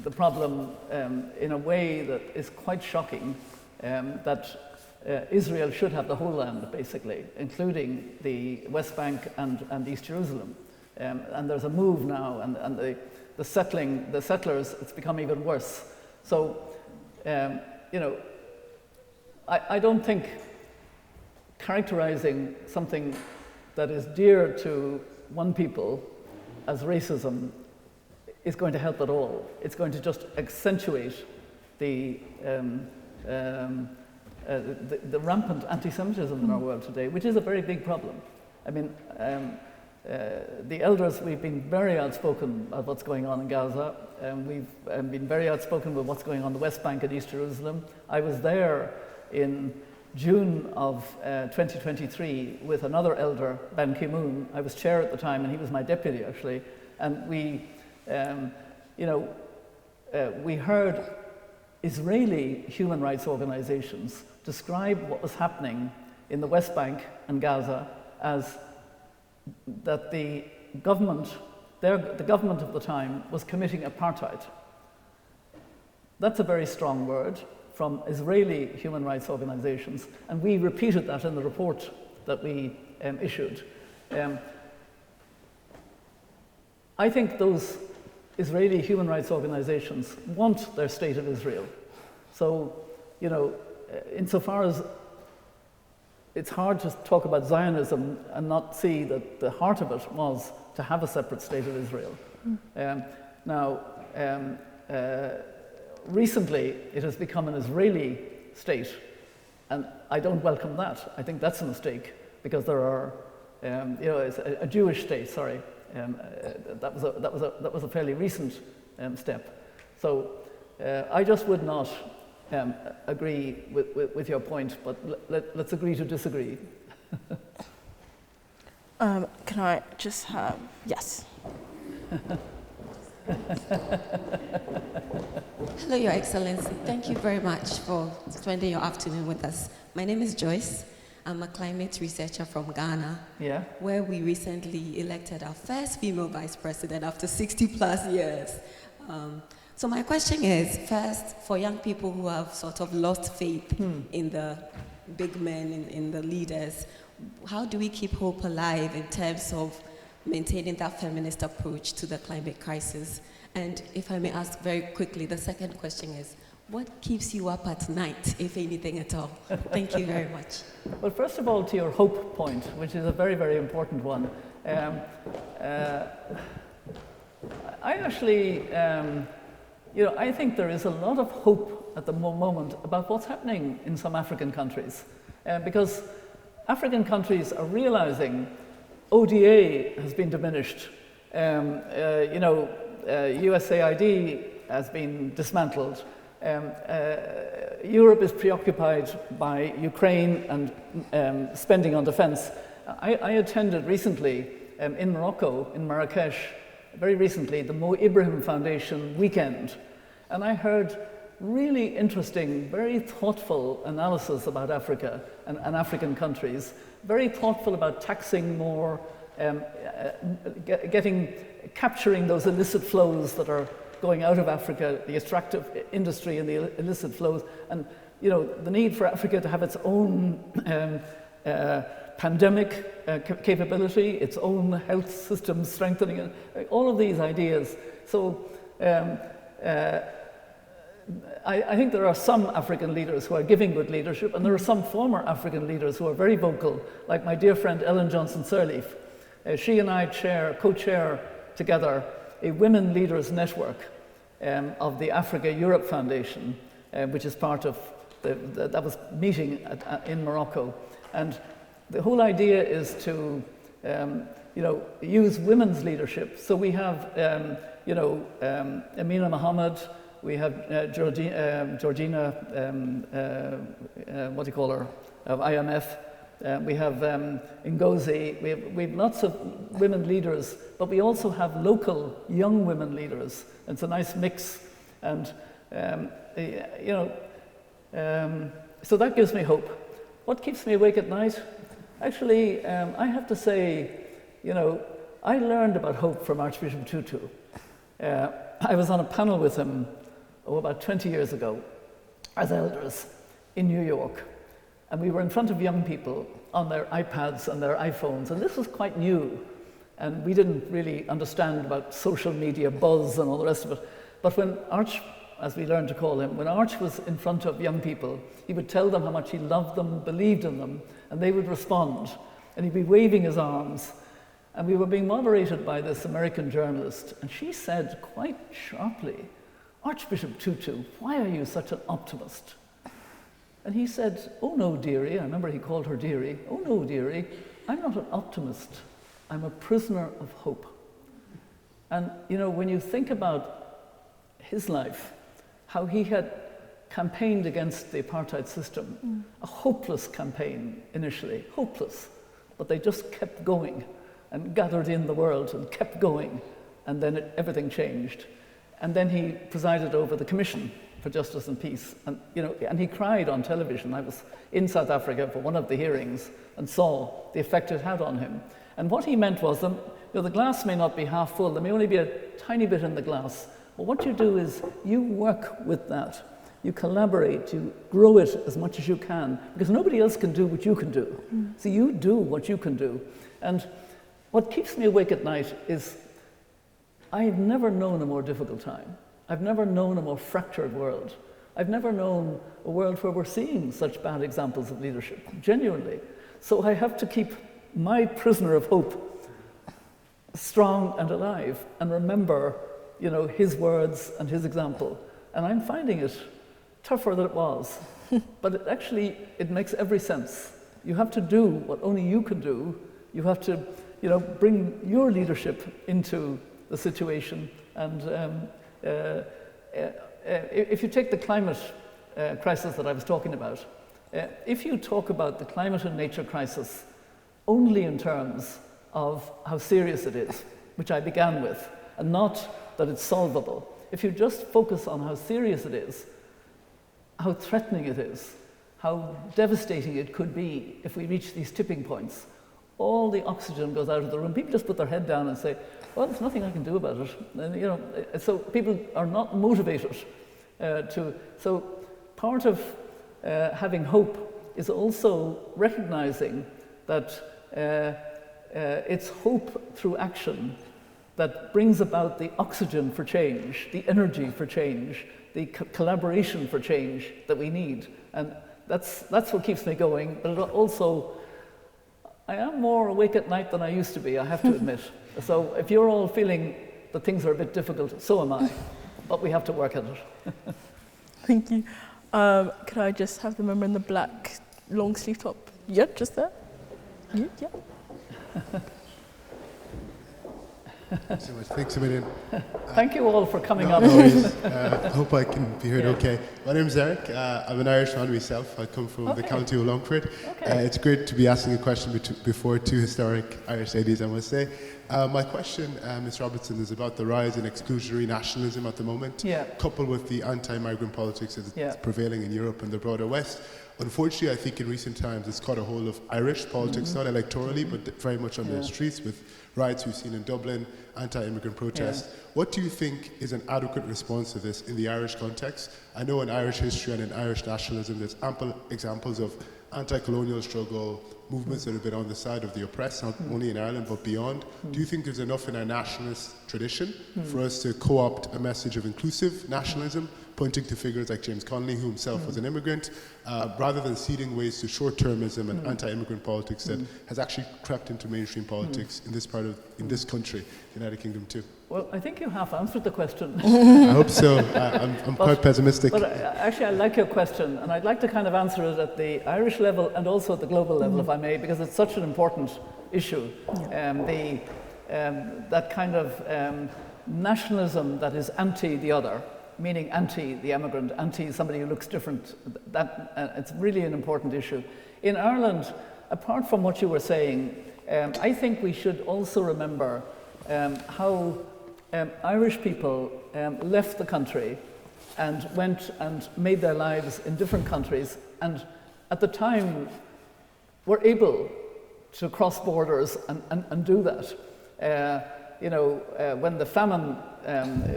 the problem in a way that is quite shocking, that Israel should have the whole land, basically, including the West Bank and East Jerusalem. And there's a move now, and the settlers, it's become even worse. So, I don't think characterizing something that is dear to one people as racism is going to help at all. It's going to just accentuate the rampant anti-Semitism in our world today, which is a very big problem. I mean, the elders, we've been very outspoken about what's going on in Gaza, and we've been very outspoken about what's going on the West Bank and East Jerusalem. I was there in June of 2023 with another elder, Ban Ki-moon. I was chair at the time, and he was my deputy, actually. And we heard Israeli human rights organizations describe what was happening in the West Bank and Gaza as that the government of the time was committing apartheid. That's a very strong word from Israeli human rights organizations, and we repeated that in the report that we issued. I think those Israeli human rights organizations want their state of Israel. So, insofar as it's hard to talk about Zionism and not see that the heart of it was to have a separate state of Israel. Recently, it has become an Israeli state, and I don't welcome that. I think that's a mistake, because there are, it's a Jewish state. Sorry, that was a fairly recent step. So I just would not agree with your point, but let's agree to disagree. Can I just have yes? Hello, Your Excellency. Thank you very much for spending your afternoon with us. My name is Joyce. I'm a climate researcher from Ghana, where we recently elected our first female vice president after 60 plus years. So my question is, first, for young people who have sort of lost faith in the big men, in the leaders, how do we keep hope alive in terms of maintaining that feminist approach to the climate crisis? And if I may ask very quickly, the second question is, what keeps you up at night, if anything at all? Thank you very much. Well, first of all, to your hope point, which is a very, very important one. I actually, I think there is a lot of hope at the moment about what's happening in some African countries, because African countries are realizing ODA has been diminished. USAID has been dismantled. Europe is preoccupied by Ukraine and spending on defense. I attended recently in Morocco, in Marrakesh, very recently, the Mo Ibrahim Foundation weekend, and I heard really interesting, very thoughtful analysis about Africa and African countries, very thoughtful about taxing more, capturing those illicit flows that are going out of Africa, the extractive industry and the illicit flows, and the need for Africa to have its own pandemic capability, its own health system strengthening, all of these ideas. So I think there are some African leaders who are giving good leadership, and there are some former African leaders who are very vocal, like my dear friend Ellen Johnson Sirleaf. She and I co-chair together a Women Leaders Network of the Africa-Europe Foundation, which is part of that was meeting in Morocco. And the whole idea is to use women's leadership. So we have Amina Mohammed, we have Georgina, what do you call her, of IMF. We have Ngozi. We have lots of women leaders, but we also have local young women leaders. It's a nice mix, and so that gives me hope. What keeps me awake at night? Actually, I have to say, I learned about hope from Archbishop Tutu. I was on a panel with him about 20 years ago as elders in New York. And we were in front of young people on their iPads and their iPhones, and this was quite new. And we didn't really understand about social media buzz and all the rest of it. But when Arch, as we learned to call him, when Arch was in front of young people, he would tell them how much he loved them, believed in them, and they would respond. And he'd be waving his arms. And we were being moderated by this American journalist, and she said quite sharply, "Archbishop Tutu, why are you such an optimist?" And he said, "Oh no, dearie," I remember he called her dearie, "Oh no, dearie, I'm not an optimist. I'm a prisoner of hope." And when you think about his life, how he had campaigned against the apartheid system, a hopeless campaign initially, hopeless, but they just kept going and gathered in the world and kept going, and then everything changed. And then he presided over the Commission for Justice and Peace, and and he cried on television. I was in South Africa for one of the hearings and saw the effect it had on him. And what he meant was that the glass may not be half full, there may only be a tiny bit in the glass, but what you do is you work with that. You collaborate, you grow it as much as you can, because nobody else can do what you can do. So you do what you can do. And what keeps me awake at night is I've never known a more difficult time. I've never known a more fractured world. I've never known a world where we're seeing such bad examples of leadership, genuinely. So I have to keep my prisoner of hope strong and alive and remember, his words and his example. And I'm finding it tougher than it was, but it makes every sense. You have to do what only you can do. You have to, bring your leadership into the situation. And if you take the climate crisis that I was talking about, if you talk about the climate and nature crisis only in terms of how serious it is, which I began with, and not that it's solvable, if you just focus on how serious it is, how threatening it is, how devastating it could be if we reach these tipping points, all the oxygen goes out of the room. People just put their head down and say, well, there's nothing I can do about it. And, so people are not motivated so part of having hope is also recognizing that it's hope through action that brings about the oxygen for change, the energy for change, the collaboration for change that we need. And that's what keeps me going. But it also, I am more awake at night than I used to be, I have to admit. So if you're all feeling that things are a bit difficult, so am I. But we have to work at it. Thank you. Could I just have the member in the black long sleeve top? Yeah, just there. Yeah. So much. Thanks a million. Thank you all for coming up. No worries. Hope I can be heard okay. My name's Eric. I'm an Irishman myself. I come from the county of Longford. Okay. It's great to be asking a question before two historic Irish ladies, I must say. My question, Ms. Robertson, is about the rise in exclusionary nationalism at the moment, coupled with the anti-migrant politics that's prevailing in Europe and the broader West. Unfortunately, I think in recent times it's caught a hold of Irish politics, not electorally, but very much on the streets with riots we've seen in Dublin, anti-immigrant protests. What do you think is an adequate response to this in the Irish context? I know in Irish history and in Irish nationalism there's ample examples of anti-colonial struggle, movements that have been on the side of the oppressed, not only in Ireland but beyond. Do you think there's enough in our nationalist tradition for us to co-opt a message of inclusive nationalism, pointing to figures like James Connolly, who himself was an immigrant, rather than ceding ways to short-termism and anti-immigrant politics that has actually crept into mainstream politics in this country, the United Kingdom too? Well, I think you half answered the question. I hope so. I'm quite pessimistic. But actually, I like your question, and I'd like to kind of answer it at the Irish level and also at the global level, if I may, because it's such an important issue. That kind of nationalism that is anti the other, meaning anti the immigrant, anti somebody who looks different. It's really an important issue. In Ireland, apart from what you were saying, I think we should also remember how Irish people left the country and went and made their lives in different countries, and at the time were able to cross borders and do that. When the famine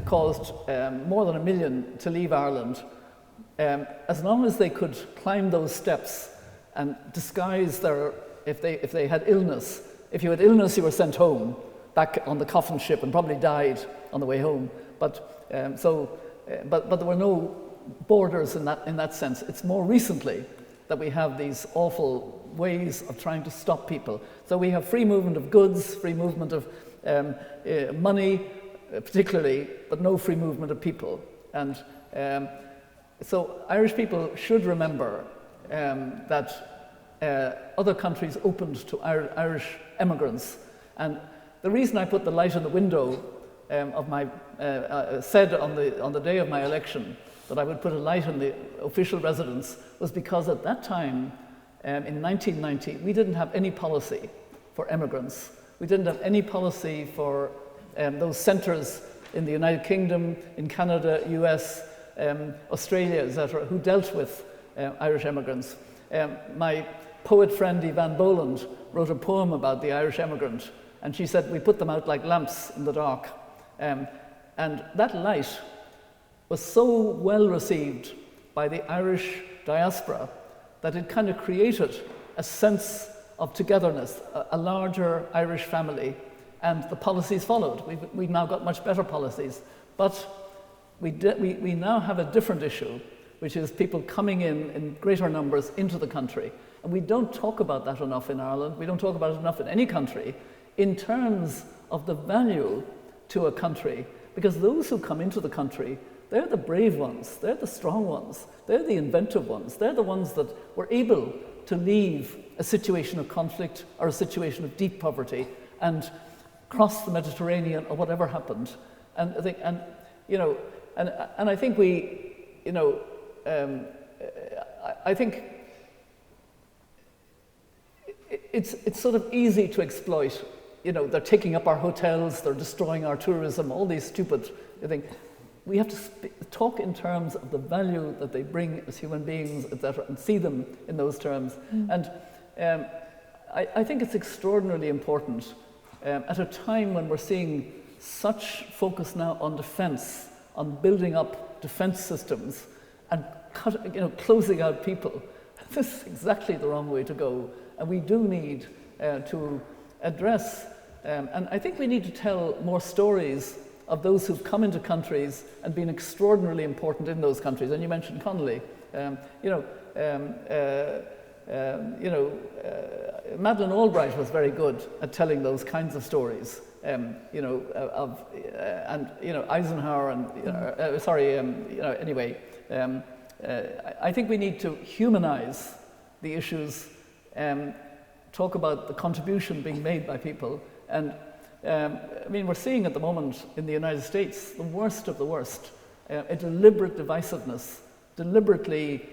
caused more than 1 million to leave Ireland, as long as they could climb those steps and disguise if they had illness. If you had illness, you were sent home, back on the coffin ship, and probably died on the way home. But there were no borders in that sense. It's more recently that we have these awful ways of trying to stop people. So we have free movement of goods, free movement of money, particularly, but no free movement of people. And so Irish people should remember that other countries opened to Irish immigrants. And the reason I put the light in the window of my said on the day of my election that I would put a light in the official residence was because at that time, in 1990, we didn't have any policy for immigrants. We didn't have any policy for those centres in the United Kingdom, in Canada, US, Australia, etc., who dealt with Irish immigrants. My poet friend Evan Boland wrote a poem about the Irish immigrant, and she said we put them out like lamps in the dark. And that light was so well received by the Irish diaspora that it kind of created a sense of togetherness, a larger Irish family, and the policies followed. We've now got much better policies, but we now have a different issue, which is people coming in greater numbers into the country. And we don't talk about that enough in Ireland. We don't talk about it enough in any country in terms of the value to a country, because those who come into the country, they're the brave ones, they're the strong ones, they're the inventive ones, they're the ones that were able to leave a situation of conflict or a situation of deep poverty and cross the Mediterranean or whatever happened. And I think I think it's sort of easy to exploit. They're taking up our hotels, they're destroying our tourism, all these stupid things. We have to talk in terms of the value that they bring as human beings, etc., and see them in those terms. And I think it's extraordinarily important at a time when we're seeing such focus now on defence, on building up defence systems, and closing out people. This is exactly the wrong way to go, and we do need to address. And I think we need to tell more stories of those who've come into countries and been extraordinarily important in those countries. And you mentioned Connolly. Madeleine Albright was very good at telling those kinds of stories. Eisenhower and anyway. I think we need to humanize the issues, talk about the contribution being made by people. And we're seeing at the moment in the United States the worst of the worst, a deliberate divisiveness, deliberately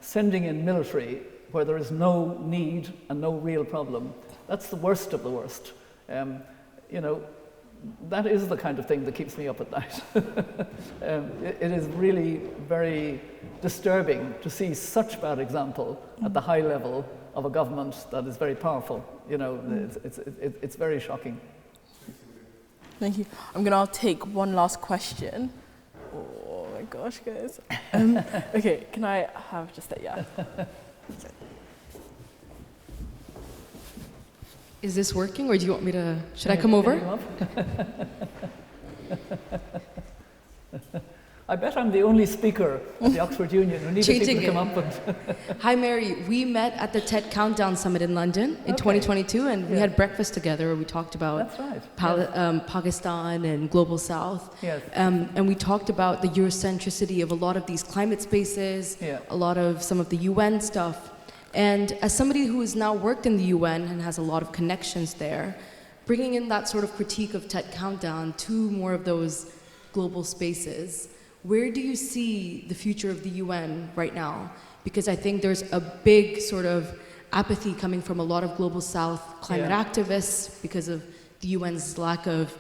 sending in military where there is no need and no real problem. That's the worst of the worst. That is the kind of thing that keeps me up at night. It is really very disturbing to see such bad example at the high level of a government that is very powerful. It's very shocking. Thank you. I'm going to take one last question. Oh my gosh, guys. Okay, can I have just that? Yeah. Is this working, or do you want me to, should I come over? I bet I'm the only speaker at the Oxford Union who needs people to come up and... Hi, Mary. We met at the TED Countdown Summit in London in 2022, and we had breakfast together where we talked about Pakistan and Global South. Yes. And we talked about the Eurocentricity of a lot of these climate spaces, a lot of some of the UN stuff. And as somebody who has now worked in the UN and has a lot of connections there, bringing in that sort of critique of TED Countdown to more of those global spaces, where do you see the future of the UN right now? Because I think there's a big sort of apathy coming from a lot of Global South climate activists because of the UN's lack of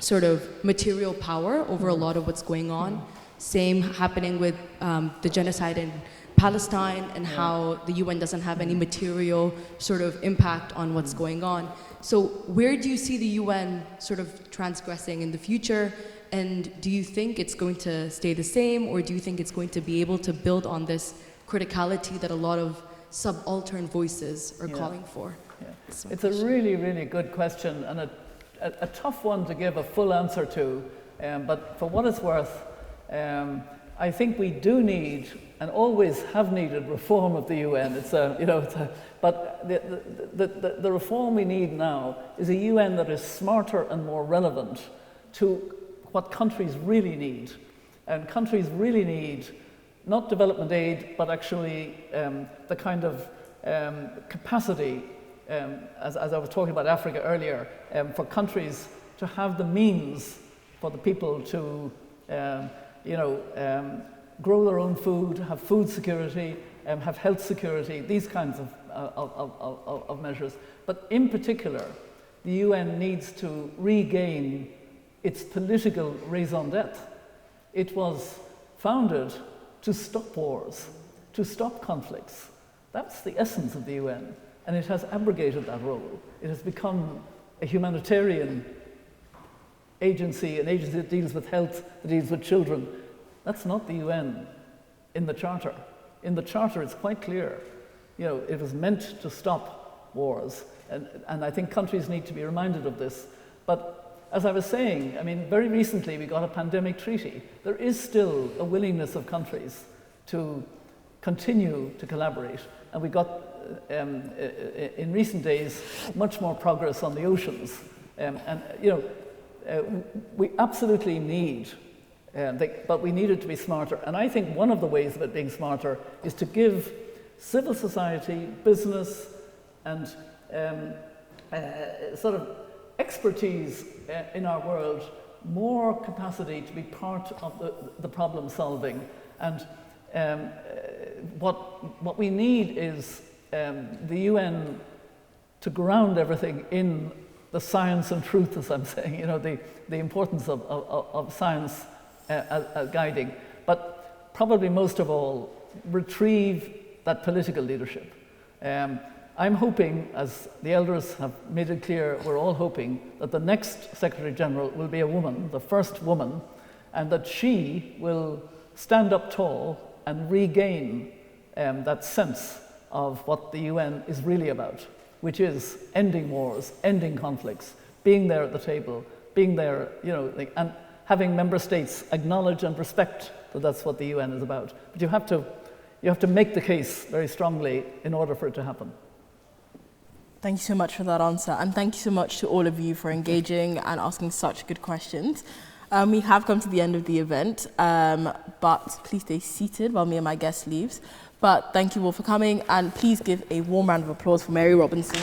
sort of material power over a lot of what's going on. Same happening with the genocide in Palestine and how the UN doesn't have any material sort of impact on what's going on. So where do you see the UN sort of transgressing in the future? And do you think it's going to stay the same, or do you think it's going to be able to build on this criticality that a lot of subaltern voices are calling for? It's a really, really good question, and a tough one to give a full answer to. But for what it's worth, I think we do need, and always have needed, reform of the UN. But the reform we need now is a UN that is smarter and more relevant to what countries really need. And countries really need not development aid, but actually the kind of capacity, as I was talking about Africa earlier, for countries to have the means for the people to grow their own food, have food security, have health security, these kinds of measures. But in particular, the UN needs to regain its political raison d'etre. It was founded to stop wars, to stop conflicts. That's the essence of the UN, and it has abrogated that role. It has become a humanitarian agency, an agency that deals with health, that deals with children. That's not the UN in the Charter. In the Charter, it's quite clear. It was meant to stop wars, and I think countries need to be reminded of this. But as I was saying, very recently we got a pandemic treaty. There is still a willingness of countries to continue to collaborate, and we got, in recent days, much more progress on the oceans. We absolutely need, but we need it to be smarter. And I think one of the ways of it being smarter is to give civil society, business, and sort of expertise in our world more capacity to be part of the problem solving. And what we need is the UN to ground everything in the science and truth, as I'm saying, the importance of science as guiding. But probably most of all, retrieve that political leadership. I'm hoping, as the elders have made it clear, we're all hoping that the next Secretary General will be a woman, the first woman, and that she will stand up tall and regain that sense of what the UN is really about, which is ending wars, ending conflicts, being there at the table, being there, and having member states acknowledge and respect that that's what the UN is about. But you have to make the case very strongly in order for it to happen. Thank you so much for that answer, and thank you so much to all of you for engaging and asking such good questions. We have come to the end of the event, but please stay seated while me and my guest leaves. But thank you all for coming, and please give a warm round of applause for Mary Robinson.